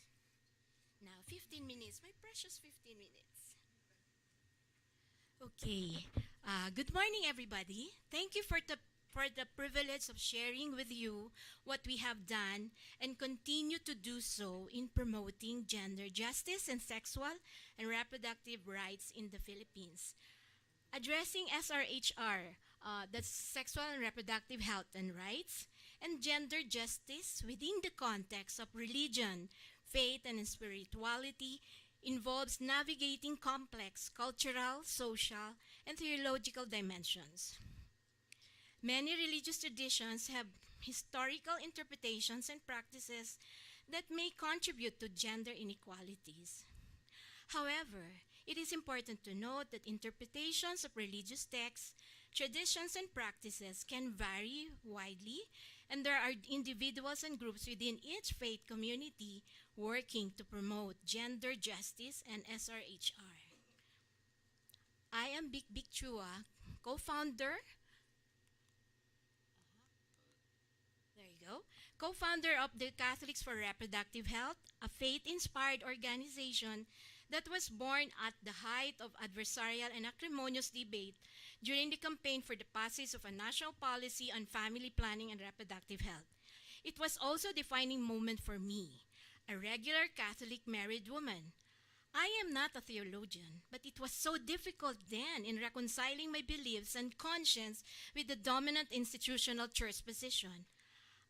now, 15 minutes, my precious 15 minutes. Okay. Good morning, everybody. Thank you for the privilege of sharing with you what we have done and continue to do so in promoting gender justice and sexual and reproductive rights in the Philippines. Addressing SRHR, that's sexual and reproductive health and rights, and gender justice within the context of religion, faith, and spirituality involves navigating complex cultural, social, and theological dimensions. Many religious traditions have historical interpretations and practices that may contribute to gender inequalities. However, it is important to note that interpretations of religious texts, traditions, and practices can vary widely, and there are individuals and groups within each faith community working to promote gender justice and SRHR. I am Big Chua, co-founder. There you go. Co-founder of the Catholics for Reproductive Health, a faith-inspired organization that was born at the height of adversarial and acrimonious debate during the campaign for the passage of a national policy on family planning and reproductive health. It was also a defining moment for me, a regular Catholic married woman. I am not a theologian, but it was so difficult then in reconciling my beliefs and conscience with the dominant institutional church position.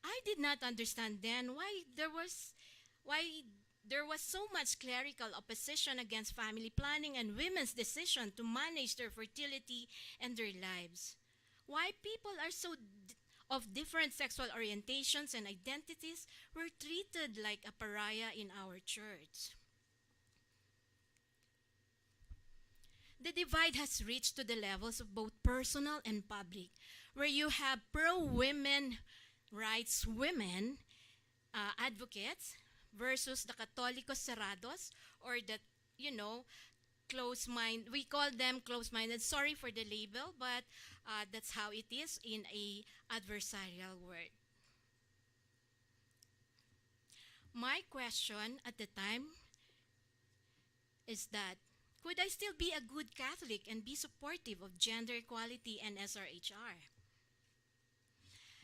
I did not understand then why there was so much clerical opposition against family planning and women's decision to manage their fertility and their lives. Why people are so of different sexual orientations and identities were treated like a pariah in our church. The divide has reached to the levels of both personal and public, where you have pro-women rights women advocates versus the Católicos cerrados, or the, close-minded. We call them close-minded. Sorry for the label, but that's how it is in a adversarial world. My question at the time is that, could I still be a good Catholic and be supportive of gender equality and SRHR?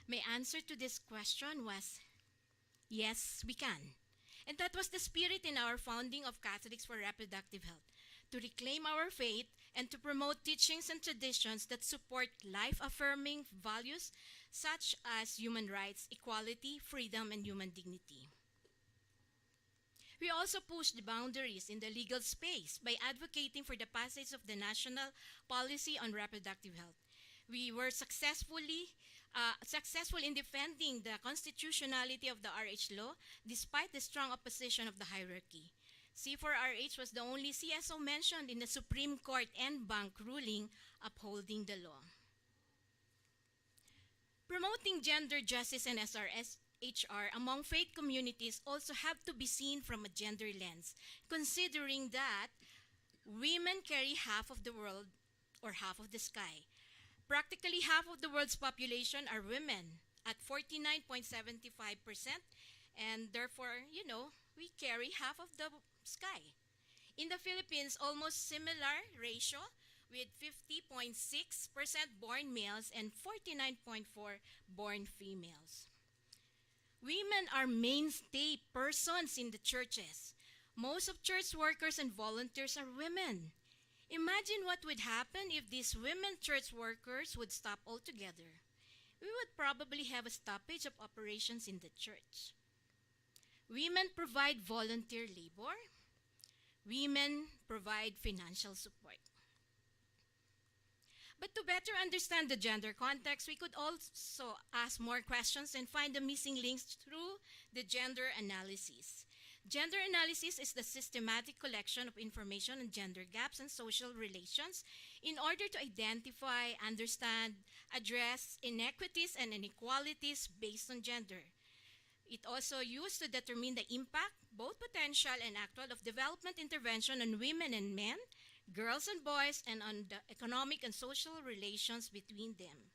My answer to this question was, yes, we can. And that was the spirit in our founding of Catholics for Reproductive Health, to reclaim our faith and to promote teachings and traditions that support life-affirming values such as human rights, equality, freedom, and human dignity. We also pushed the boundaries in the legal space by advocating for the passage of the National Policy on Reproductive Health. We were successful in defending the constitutionality of the RH law despite the strong opposition of the hierarchy. C4RH was the only CSO mentioned in the Supreme Court en banc ruling upholding the law. Promoting gender justice and SRHR among faith communities also have to be seen from a gender lens, considering that women carry half of the world or half of the sky. Practically half of the world's population are women. at 49.75%, and therefore, we carry half of the sky. In the Philippines, almost similar ratio with 50.6% born males and 49.4% born females. Women are mainstay persons in the churches. Most of church workers and volunteers are women. Imagine what would happen if these women church workers would stop altogether. We would probably have a stoppage of operations in the church. Women provide volunteer labor. Women provide financial support. But to better understand the gender context, we could also ask more questions and find the missing links through the gender analysis. Gender analysis is the systematic collection of information on gender gaps and social relations in order to identify, understand, address inequities and inequalities based on gender. It also used to determine the impact, both potential and actual, of development intervention on women and men, girls and boys, and on the economic and social relations between them.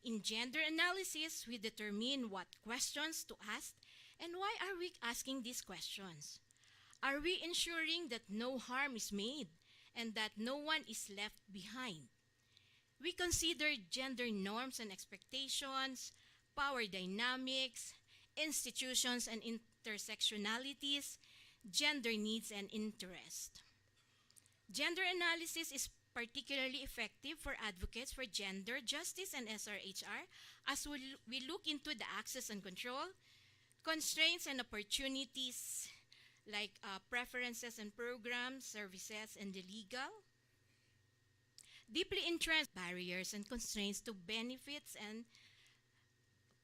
In gender analysis, we determine what questions to ask and why are we asking these questions. Are we ensuring that no harm is made and that no one is left behind? We consider gender norms and expectations, power dynamics, institutions and intersectionalities, gender needs and interest. Gender analysis is particularly effective for advocates for gender justice and SRHR as we look into the access and control, constraints and opportunities like preferences and programs, services, and the legal. Deeply entrenched barriers and constraints to benefits and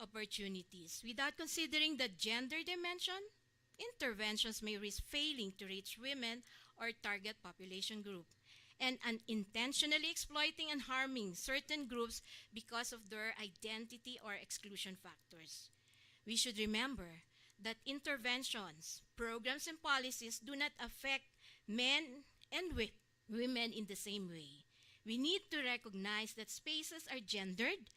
opportunities. Without considering the gender dimension, interventions may risk failing to reach women or target population group, and unintentionally exploiting and harming certain groups because of their identity or exclusion factors. We should remember that interventions, programs, and policies do not affect men and women in the same way. We need to recognize that spaces are gendered,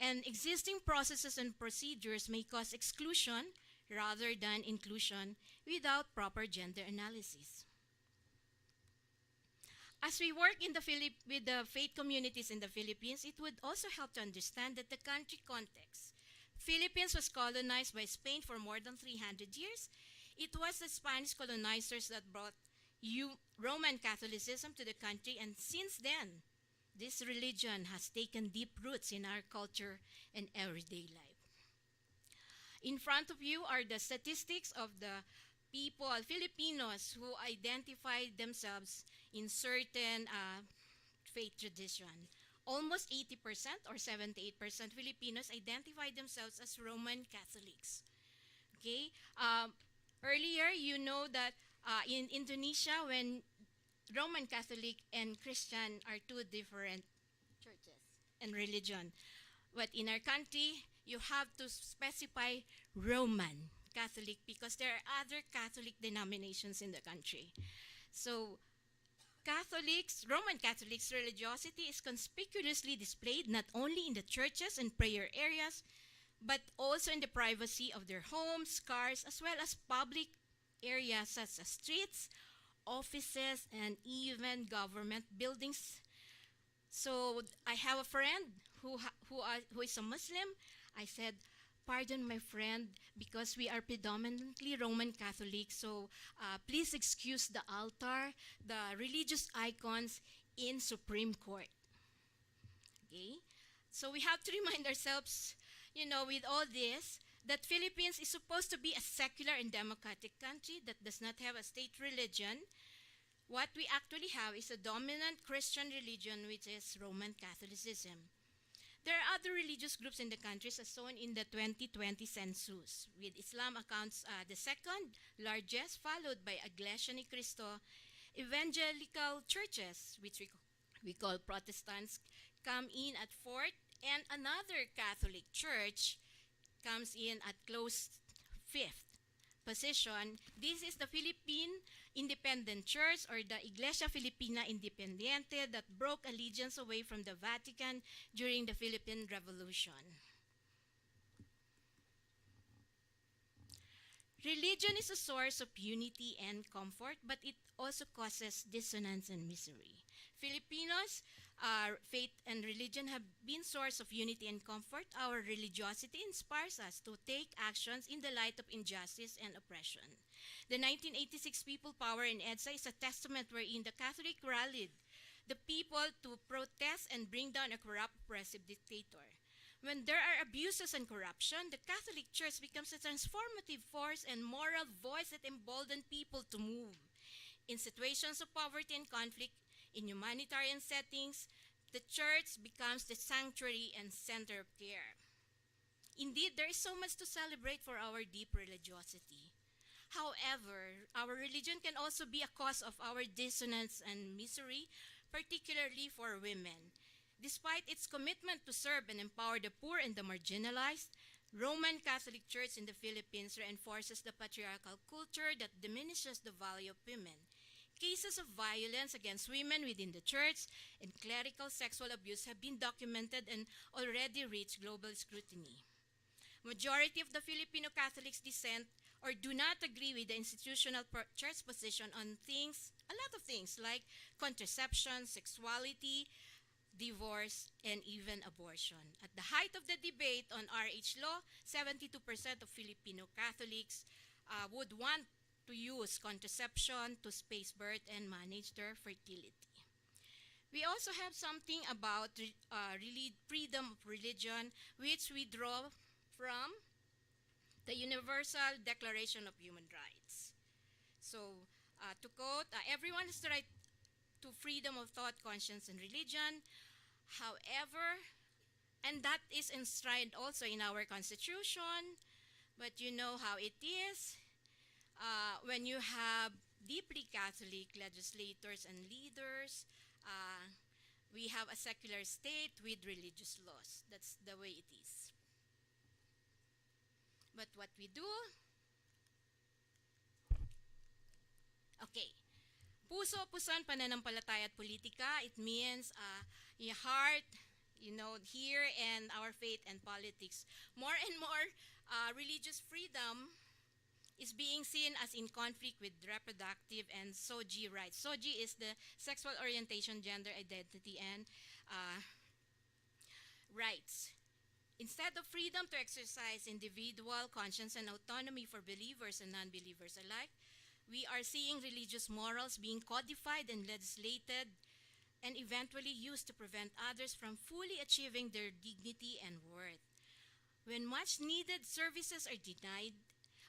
and existing processes and procedures may cause exclusion rather than inclusion without proper gender analysis. As we work with the faith communities in the Philippines, it would also help to understand that the country context. Philippines was colonized by Spain for more than 300 years. It was the Spanish colonizers that brought Roman Catholicism to the country, and since then, this religion has taken deep roots in our culture and everyday life. In front of you are the statistics of the people, Filipinos, who identify themselves in certain faith tradition. Almost 80% or 78% Filipinos identify themselves as Roman Catholics. Okay? Earlier, you know that in Indonesia, when Roman Catholic and Christian are two different churches and religion. But in our country, you have to specify Roman Catholic because there are other Catholic denominations in the country. So Roman Catholics' religiosity is conspicuously displayed not only in the churches and prayer areas, but also in the privacy of their homes, cars, as well as public areas such as streets, offices, and even government buildings. So I have a friend who is a Muslim. I said, "Pardon, my friend, because we are predominantly Roman Catholic, so please excuse the altar, the religious icons in Supreme Court." Okay? So we have to remind ourselves, with all this, that Philippines is supposed to be a secular and democratic country that does not have a state religion. What we actually have is a dominant Christian religion, which is Roman Catholicism. There are other religious groups in the country as shown in the 2020 census, with Islam accounts the second largest, followed by Iglesia ni Cristo. Evangelical churches, which we call Protestants, come in at fourth, and another Catholic church comes in at close fifth position. This is the Philippine Independent Church, or the Iglesia Filipina Independiente, that broke allegiance away from the Vatican during the Philippine Revolution. Religion is a source of unity and comfort, but it also causes dissonance and misery. Filipinos, faith and religion have been source of unity and comfort. Our religiosity inspires us to take actions in the light of injustice and oppression. The 1986 People Power in EDSA is a testament wherein the Catholic rallied the people to protest and bring down a corrupt, oppressive dictator. When there are abuses and corruption, the Catholic Church becomes a transformative force and moral voice that emboldens people to move. In situations of poverty and conflict, in humanitarian settings, the Church becomes the sanctuary and center of care. Indeed, there is so much to celebrate for our deep religiosity. However, our religion can also be a cause of our dissonance and misery, particularly for women. Despite its commitment to serve and empower the poor and the marginalized, Roman Catholic Church in the Philippines reinforces the patriarchal culture that diminishes the value of women. Cases of violence against women within the church and clerical sexual abuse have been documented and already reached global scrutiny. Majority of the Filipino Catholics dissent or do not agree with the institutional church position on things, a lot of things like contraception, sexuality, divorce, and even abortion. At the height of the debate on RH law, 72% of Filipino Catholics would want to use contraception to space birth and manage their fertility. We also have something about freedom of religion, which we draw from the Universal Declaration of Human Rights. So, to quote, everyone has the right to freedom of thought, conscience, and religion. However, and that is enshrined also in our Constitution, but you know how it is. When you have deeply Catholic legislators and leaders, we have a secular state with religious laws. That's the way it is. But what we do, okay, puso, puson, pananampalataya at politika, it means your heart, here, and our faith and politics. More and more, religious freedom is being seen as in conflict with reproductive and SOGI rights. SOGI is the sexual orientation, gender identity, and rights. Instead of freedom to exercise individual conscience and autonomy for believers and non-believers alike, we are seeing religious morals being codified and legislated and eventually used to prevent others from fully achieving their dignity and worth. When much needed services are denied,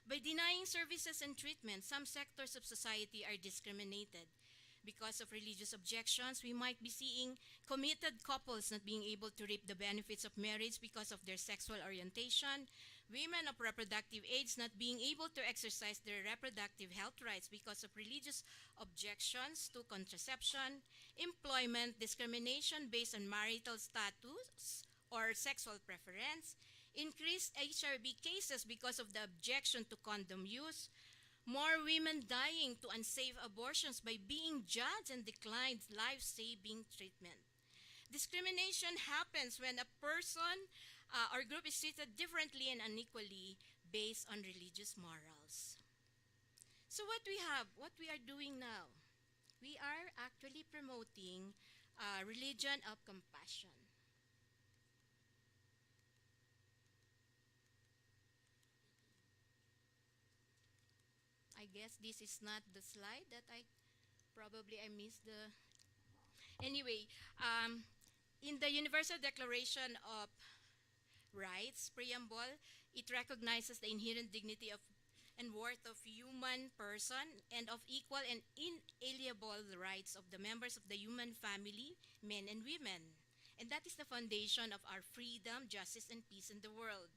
by denying services and treatment, some sectors of society are discriminated. Because of religious objections, we might be seeing committed couples not being able to reap the benefits of marriage because of their sexual orientation, women of reproductive age not being able to exercise their reproductive health rights because of religious objections to contraception, employment, discrimination based on marital status or sexual preference, increased HIV cases because of the objection to condom use, more women dying to unsafe abortions by being judged and declined life-saving treatment. Discrimination happens when a person or group is treated differently and unequally based on religious morals. So what we are doing now, we are actually promoting a religion of compassion. I guess this is not the slide that I missed the. Anyway, in the Universal Declaration of Rights preamble, it recognizes the inherent dignity of and worth of human person and of equal and inalienable rights of the members of the human family, men and women. And that is the foundation of our freedom, justice, and peace in the world.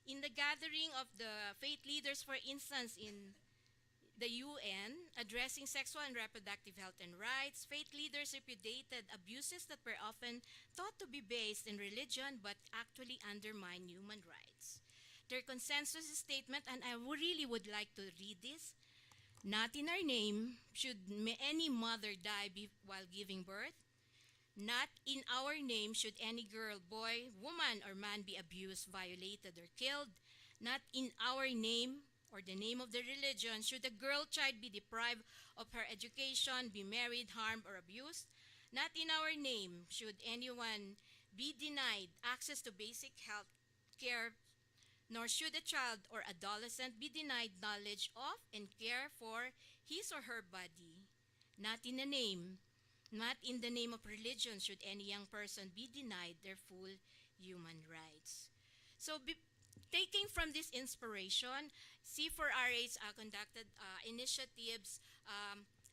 In the gathering of the faith leaders, for instance, in the UN, addressing sexual and reproductive health and rights, faith leaders repudiated abuses that were often thought to be based in religion but actually undermine human rights. Their consensus statement, and I really would like to read this, not in our name should any mother die while giving birth. Not in our name should any girl, boy, woman, or man be abused, violated, or killed. Not in our name or the name of the religion should a girl child be deprived of her education, be married, harmed, or abused. Not in our name should anyone be denied access to basic health care, nor should a child or adolescent be denied knowledge of and care for his or her body. Not in the name, not in the name of religion should any young person be denied their full human rights. So, taking from this inspiration, C4RA's conducted initiatives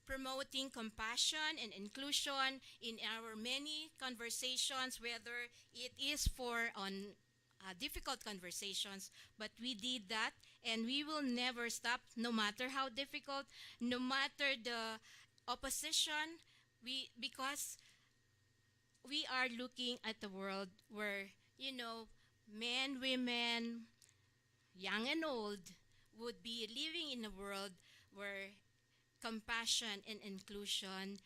promoting compassion and inclusion in our many conversations, whether it is for on difficult conversations, but we did that and we will never stop, no matter how difficult, no matter the opposition, because we are looking at a world where, you know, men, women, young and old, would be living in a world where compassion and inclusion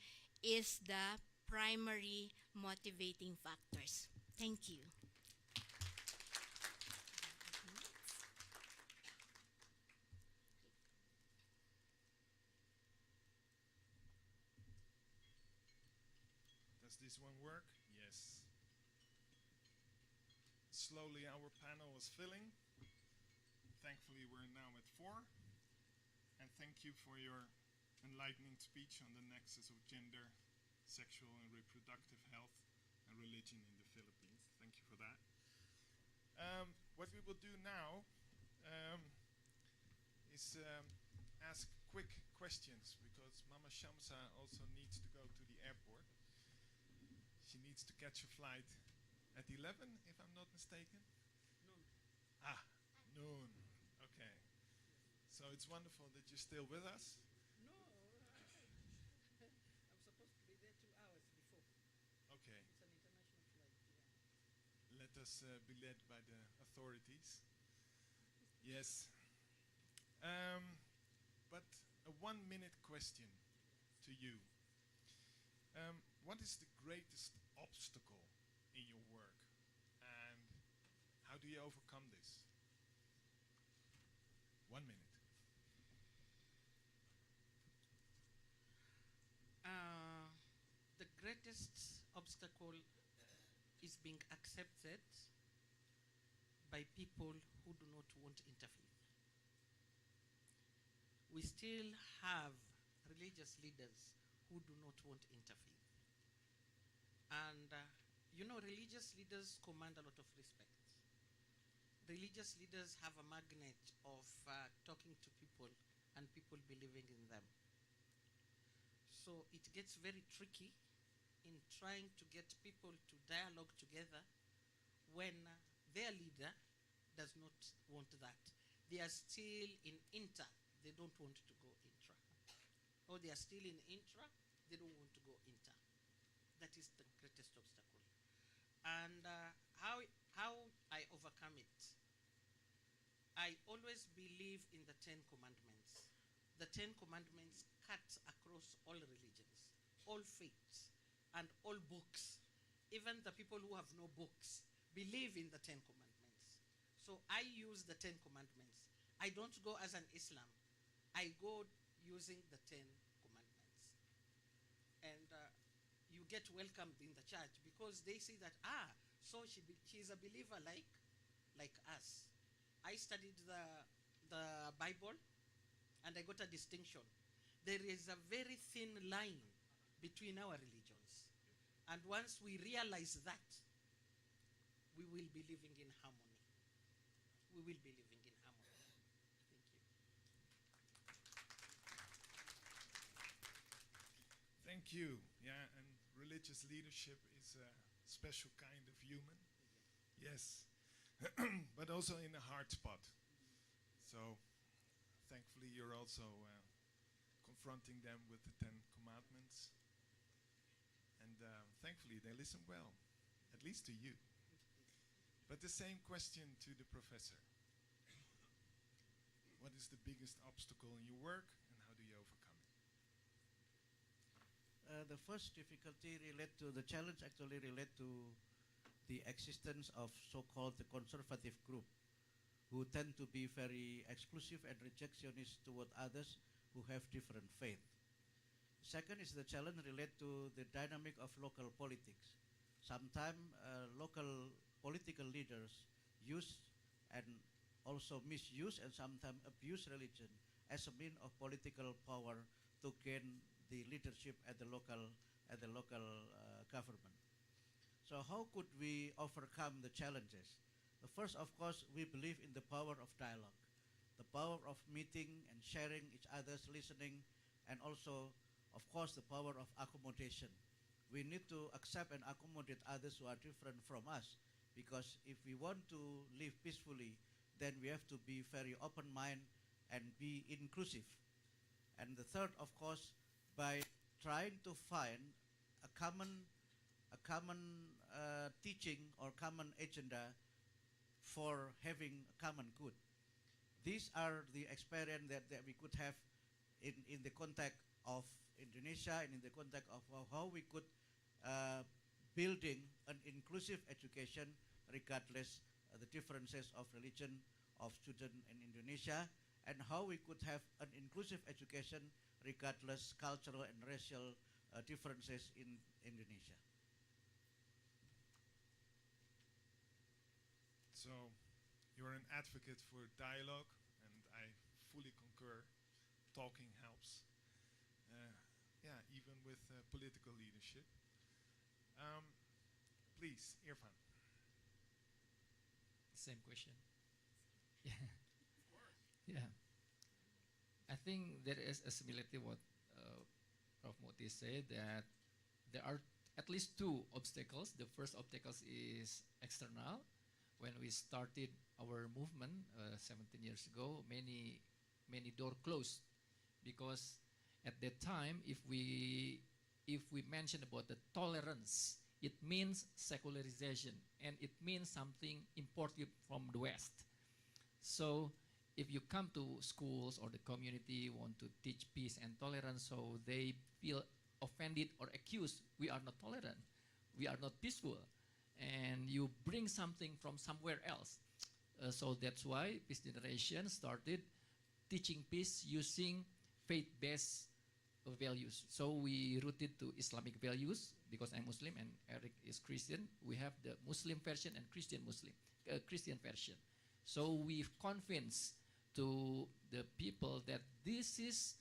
is the primary motivating factors. Thank you. Does this one work? Yes. Slowly our panel is filling. Thankfully we're now at 4. And thank you for your enlightening speech on the nexus of gender, sexual and reproductive health and religion in the Philippines. Thank you for that. What we will do now is ask quick questions, because Mama Shamsa also needs to go to the airport. She needs to catch a flight at 11, if I'm not mistaken. Noon. Ah, noon. Okay. So it's wonderful that you're still with us. No, I'm supposed to be there 2 hours before. Okay. It's an international flight. Yeah. Let us be led by the authorities. Yes. But a 1-minute question to you. What is the greatest obstacle in your work, and how do you overcome this? 1 minute. The greatest obstacle is being accepted by people who do not want to interfere. We still have religious leaders who do not want to interfere. And you know, religious leaders command a lot of respect. Religious leaders have a magnet of talking to people and people believing in them. So it gets very tricky in trying to get people to dialogue together when their leader does not want that. They are still in inter, they don't want to go intra. Or they are still in intra, they don't want to go inter. That is the greatest obstacle. And how I overcome it? I always believe in the 10 Commandments. The 10 Commandments cut across all religions, all faiths, and all books. Even the people who have no books believe in the 10 Commandments. So I use the 10 Commandments. I don't go as an Islam. I go using the 10 Commandments. And you get welcomed in the church because they say that, so she's a believer like us. I studied the Bible and I got a distinction. There is a very thin line between our religions. And once we realize that, we will be living in harmony. We will be living in harmony. Thank Thank you. you. Yeah, and religious leadership is a special kind of human. Yes. But also in a hard spot. So thankfully you're also confronting them with the 10 Commandments. And thankfully they listen well, at least to you. But the same question to the professor. What is the biggest obstacle in your work and how do you overcome it? The first difficulty the challenge actually relate to the existence of so-called the conservative group, who tend to be very exclusive and rejectionist toward others who have different faith. Second is the challenge related to the dynamic of local politics. Sometimes local political leaders use and also misuse and sometimes abuse religion as a means of political power to gain the leadership at the local government. So how could we overcome the challenges? The first, of course, we believe in the power of dialogue, the power of meeting and sharing each other's listening, and also, of course, the power of accommodation. We need to accept and accommodate others who are different from us, because if we want to live peacefully, then we have to be very open-minded and be inclusive. And the third, of course, by trying to find a common teaching or common agenda for having a common good. These are the experience that we could have in the context of Indonesia and in the context of how we could building an inclusive education regardless the differences of religion of students in Indonesia, and how we could have an inclusive education regardless cultural and racial differences in Indonesia. So you're an advocate for dialogue, and I fully concur. Talking helps. Yeah, even with political leadership. Please, Irfan. Same question. Yeah. Yeah. I think there is a similarity what Prof. Moti said, that there are at least two obstacles. The first obstacle is external. When we started our movement 17 years ago, many doors closed, because at that time, if we mention about the tolerance, it means secularization, and it means something imported from the West. So if you come to schools or the community want to teach peace and tolerance, so they feel offended or accused, we are not tolerant, we are not peaceful, and you bring something from somewhere else. So that's why Peace Generation started teaching peace using faith-based values. So we rooted to Islamic values, because I'm Muslim and Eric is Christian. We have the Muslim version and Christian version. So we've convinced to the people that this is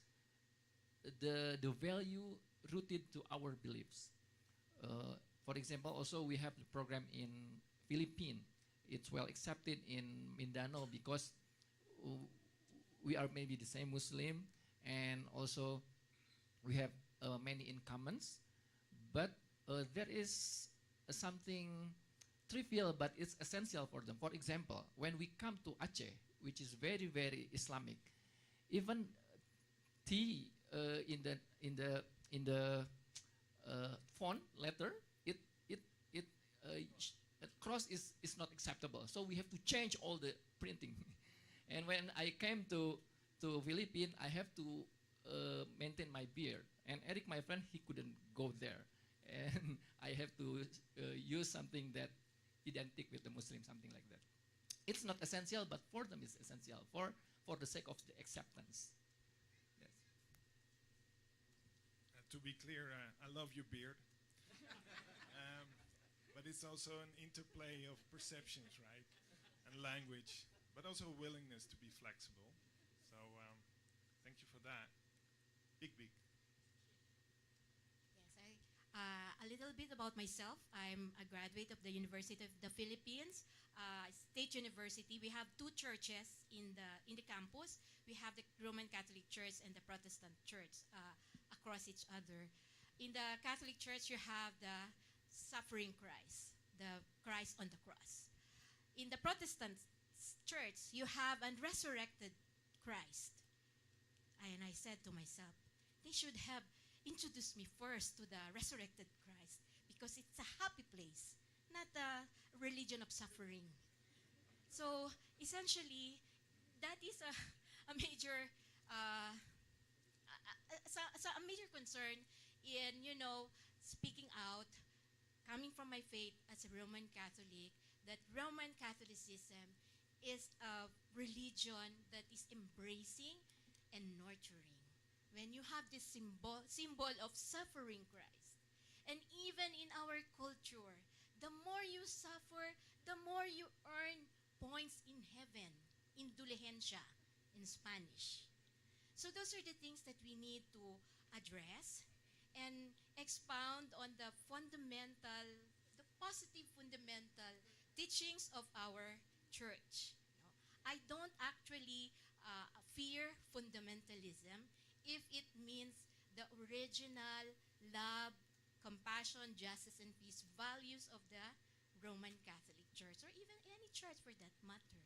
the value rooted to our beliefs. For example, also we have the program in Philippines. It's well accepted in Mindanao because we are maybe the same Muslim, and also we have many in commons, but there is something trivial, but it's essential for them. For example, when we come to Aceh, which is very, very Islamic, even T in the font letter, cross is not acceptable. So we have to change all the printing. And when I came to Philippines, I have to maintain my beard. And Eric, my friend, he couldn't go there. And I have to use something that identical with the Muslim, something like that. It's not essential, but for them it's essential, for the sake of the acceptance. Yes. To be clear, I love your beard. But it's also an interplay of perceptions, right? And language, but also a willingness to be flexible. So thank you for that. Big. Yes, a little bit about myself. I'm a graduate of the University of the Philippines, State University. We have two churches in the campus. We have the Roman Catholic Church and the Protestant Church across each other. In the Catholic Church, you have the suffering Christ, the Christ on the cross. In the Protestant Church, you have a resurrected Christ. And I said to myself, they should have introduced me first to the resurrected Christ, because it's a happy place, not a religion of suffering. So essentially, that is a major a major concern in speaking out, coming from my faith as a Roman Catholic, that Roman Catholicism is a religion that is embracing and nurturing. When you have this symbol of suffering Christ. And even in our culture, the more you suffer, the more you earn points in heaven, indulgencia in Spanish. So those are the things that we need to address and expound on the positive fundamental teachings of our church. I don't actually fear fundamentalism if it means the original love, compassion, justice, and peace values of the Roman Catholic Church, or even any church for that matter.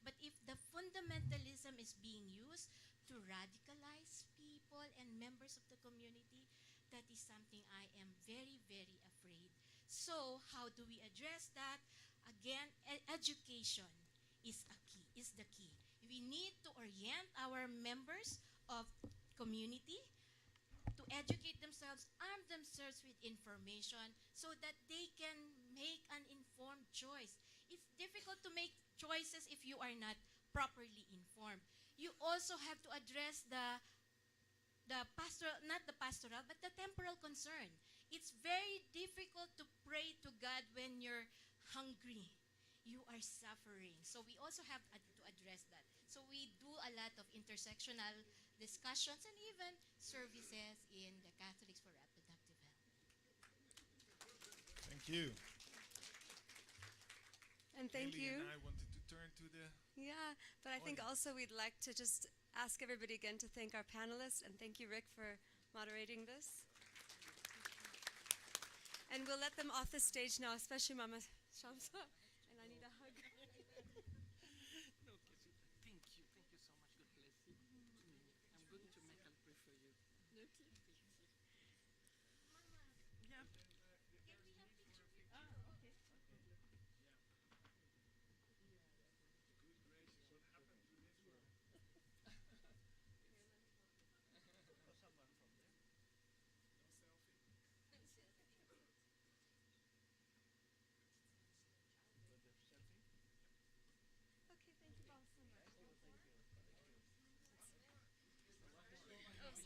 But if the fundamentalism is being used to radicalize people and members of the community, that is something I am very, very afraid. So, how do we address that? Again, education is the key. We need to orient our members of community to educate themselves, arm themselves with information so that they can make an informed choice. It's difficult to make choices if you are not properly informed. You also have to address the pastoral, not the pastoral, but the temporal concern. It's very difficult to pray to God when you're hungry. You are suffering. So we also have to address that. So we do a lot of intersectional discussions and even services in the Catholics for Reproductive Health. Thank you. And thank Haley you. and I wanted to turn to the Yeah, but I think also we'd like to just ask everybody again to thank our panelists, and thank you, Rick, for moderating this. And we'll let them off the stage now, especially Mama Shamsa. And I need a hug. No, Kesita, thank you. Thank you so much. God bless you. I'm going to make a prayer for you. Okay. Yeah. Okay, thank you both so much.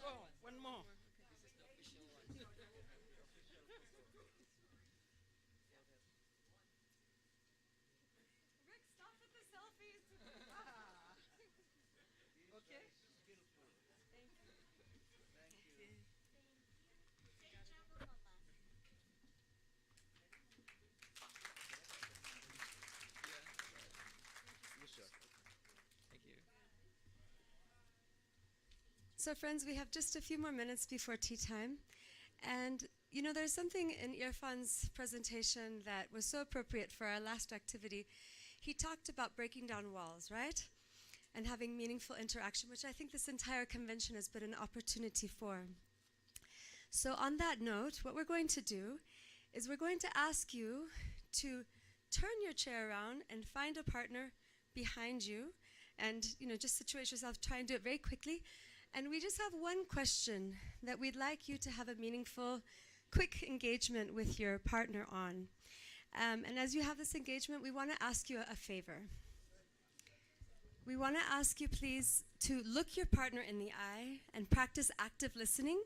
Oh, one more. Rick, stop with the selfies. Okay. Thank you. Thank you. So, friends, we have just a few more minutes before tea time. And, you know, there's something in Irfan's presentation that was so appropriate for our last activity. He talked about breaking down walls, right? And having meaningful interaction, which I think this entire convention has been an opportunity for. So, on that note, what we're going to do is we're going to ask you to turn your chair around and find a partner behind you. And, you know, just situate yourself, try and do it very quickly. And we just have one question that we'd like you to have a meaningful, quick engagement with your partner on. And as you have this engagement, we want to ask you a favor. We want to ask you, please, to look your partner in the eye and practice active listening,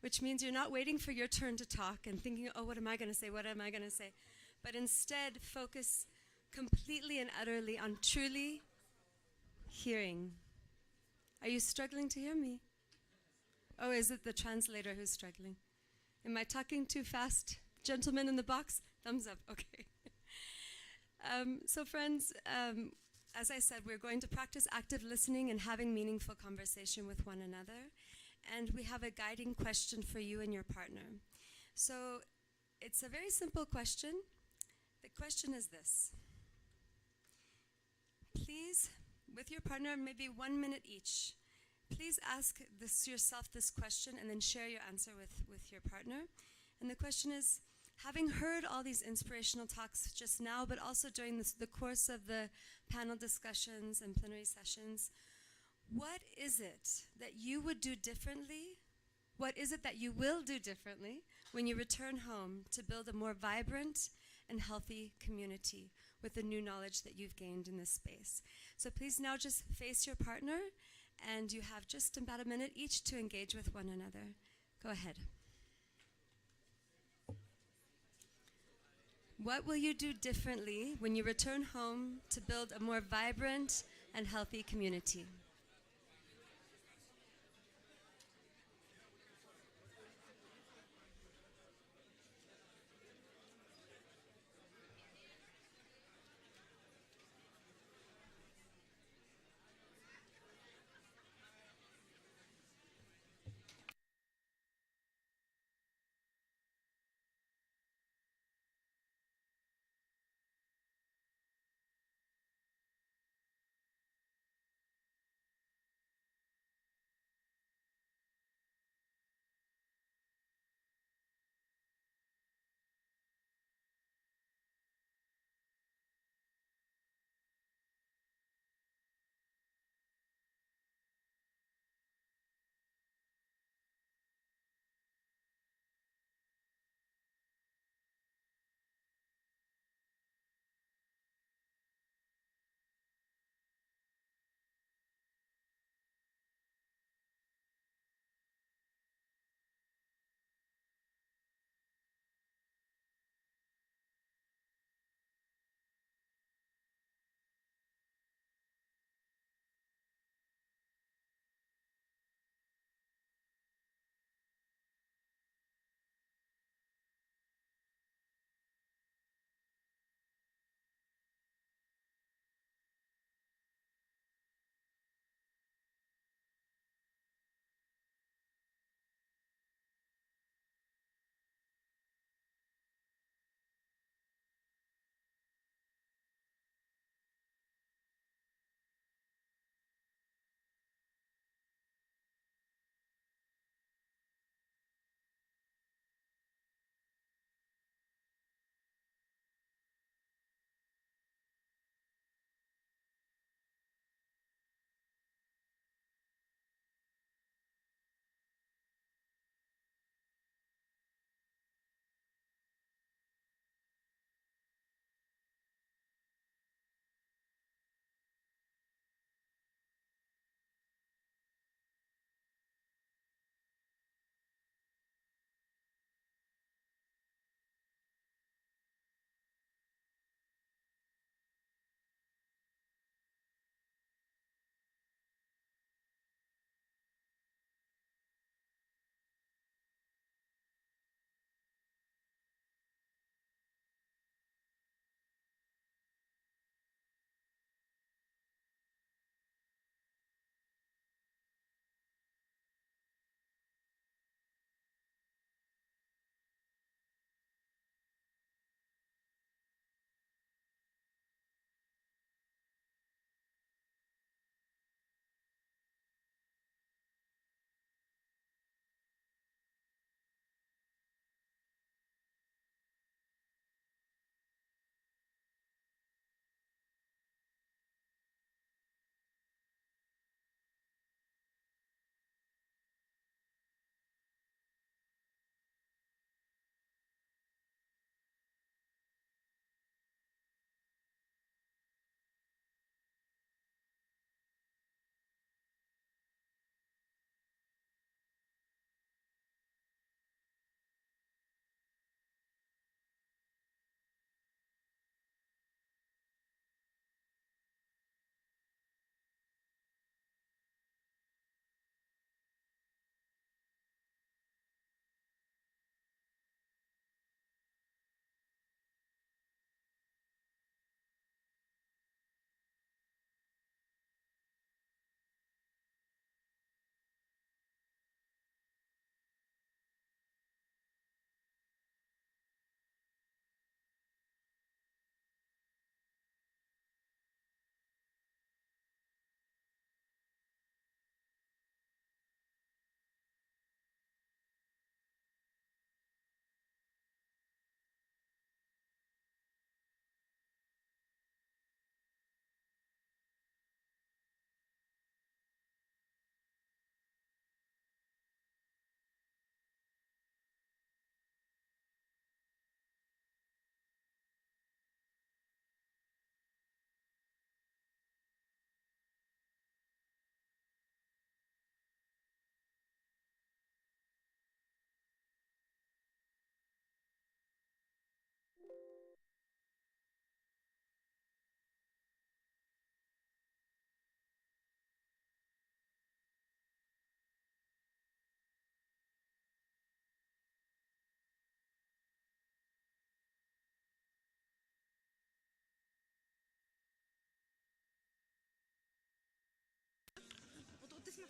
which means you're not waiting for your turn to talk and thinking, oh, what am I going to say? What am I going to say? But instead, focus completely and utterly on truly hearing. Are you struggling to hear me? Oh, is it the translator who's struggling? Am I talking too fast? Gentleman in the box? Thumbs up, okay. So friends, as I said, we're going to practice active listening and having meaningful conversation with one another. And we have a guiding question for you and your partner. So it's a very simple question. The question is this. Please, with your partner, maybe 1 minute each, please ask yourself this question and then share your answer with your partner. And the question is, having heard all these inspirational talks just now, but also during the course of the panel discussions and plenary sessions, what is it that you would do differently? What is it that you will do differently when you return home to build a more vibrant and healthy community? with the new knowledge that you've gained in this space. So please now just face your partner, and you have just about a minute each to engage with one another. Go ahead. What will you do differently when you return home to build a more vibrant and healthy community?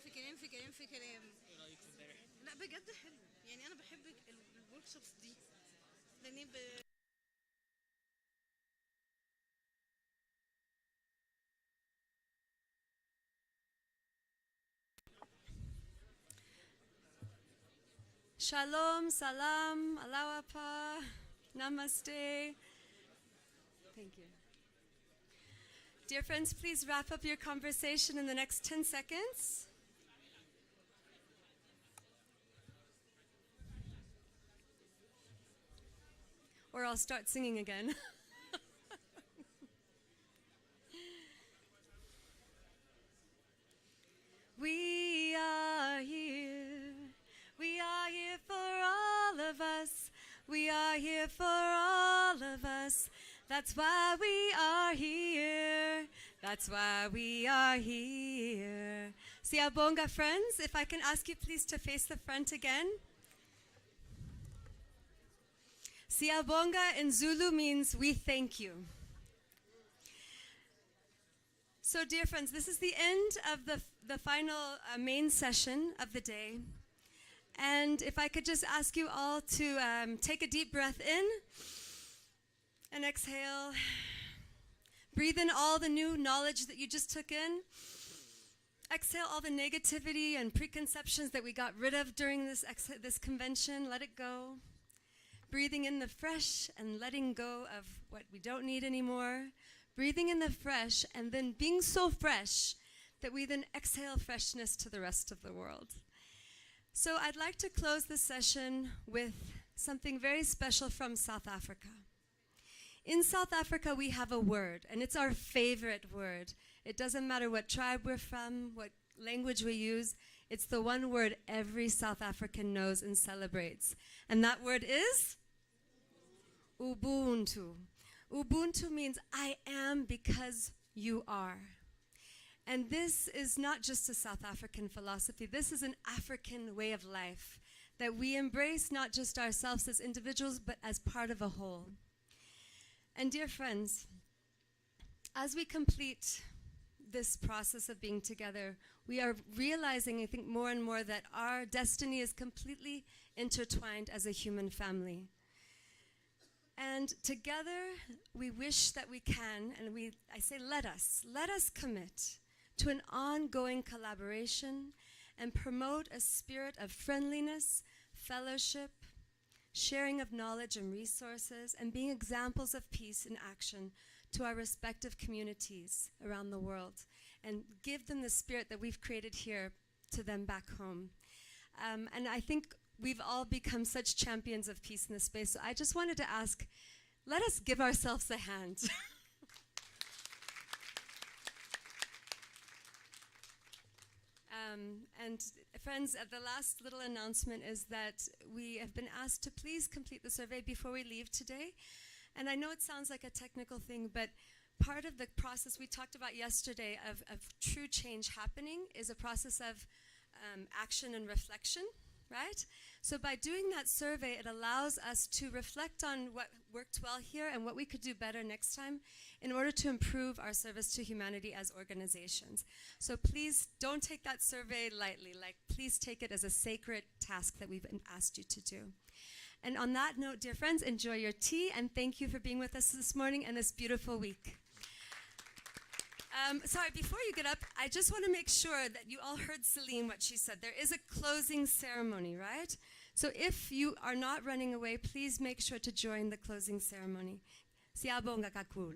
في كلام لا بجد حلو يعني انا بحب الورك شوبس دي لان Shalom, salam, alawapa, namaste. Thank you. Dear friends, please wrap up your conversation in the next 10 seconds. Or I'll start singing again. We are here. We are here for all of us. We are here for all of us. That's why we are here. That's why we are here. Siyabonga friends, if I can ask you please to face the front again. Siyabonga in Zulu means we thank you. So dear friends, this is the end of the final main session of the day. And if I could just ask you all to take a deep breath in and exhale. Breathe in all the new knowledge that you just took in. Exhale all the negativity and preconceptions that we got rid of during this convention. Let it go. Breathing in the fresh and letting go of what we don't need anymore. Breathing in the fresh and then being so fresh that we then exhale freshness to the rest of the world. So I'd like to close this session with something very special from South Africa. In South Africa, we have a word, and it's our favorite word. It doesn't matter what tribe we're from, what language we use. It's the one word every South African knows and celebrates. And that word is Ubuntu. Ubuntu means I am because you are. And this is not just a South African philosophy. This is an African way of life that we embrace not just ourselves as individuals, but as part of a whole. And dear friends, as we complete this process of being together, we are realizing, I think, more and more that our destiny is completely intertwined as a human family. And together, we wish that we can, and I say let us commit to an ongoing collaboration and promote a spirit of friendliness, fellowship, sharing of knowledge and resources, and being examples of peace in action to our respective communities around the world, and give them the spirit that we've created here to them back home. And I think we've all become such champions of peace in this space. So I just wanted to ask, let us give ourselves a hand. And friends, the last little announcement is that we have been asked to please complete the survey before we leave today. And I know it sounds like a technical thing, but part of the process we talked about yesterday of true change happening is a process of action and reflection, right? So by doing that survey, it allows us to reflect on what worked well here and what we could do better next time in order to improve our service to humanity as organizations. So please don't take that survey lightly. Like, please take it as a sacred task that we've asked you to do. And on that note, dear friends, enjoy your tea, and thank you for being with us this morning and this beautiful week. Sorry, before you get up, I just want to make sure that you all heard Celine, what she said. There is a closing ceremony, right? So if you are not running away, please make sure to join the closing ceremony. Siyabonga kakhulu.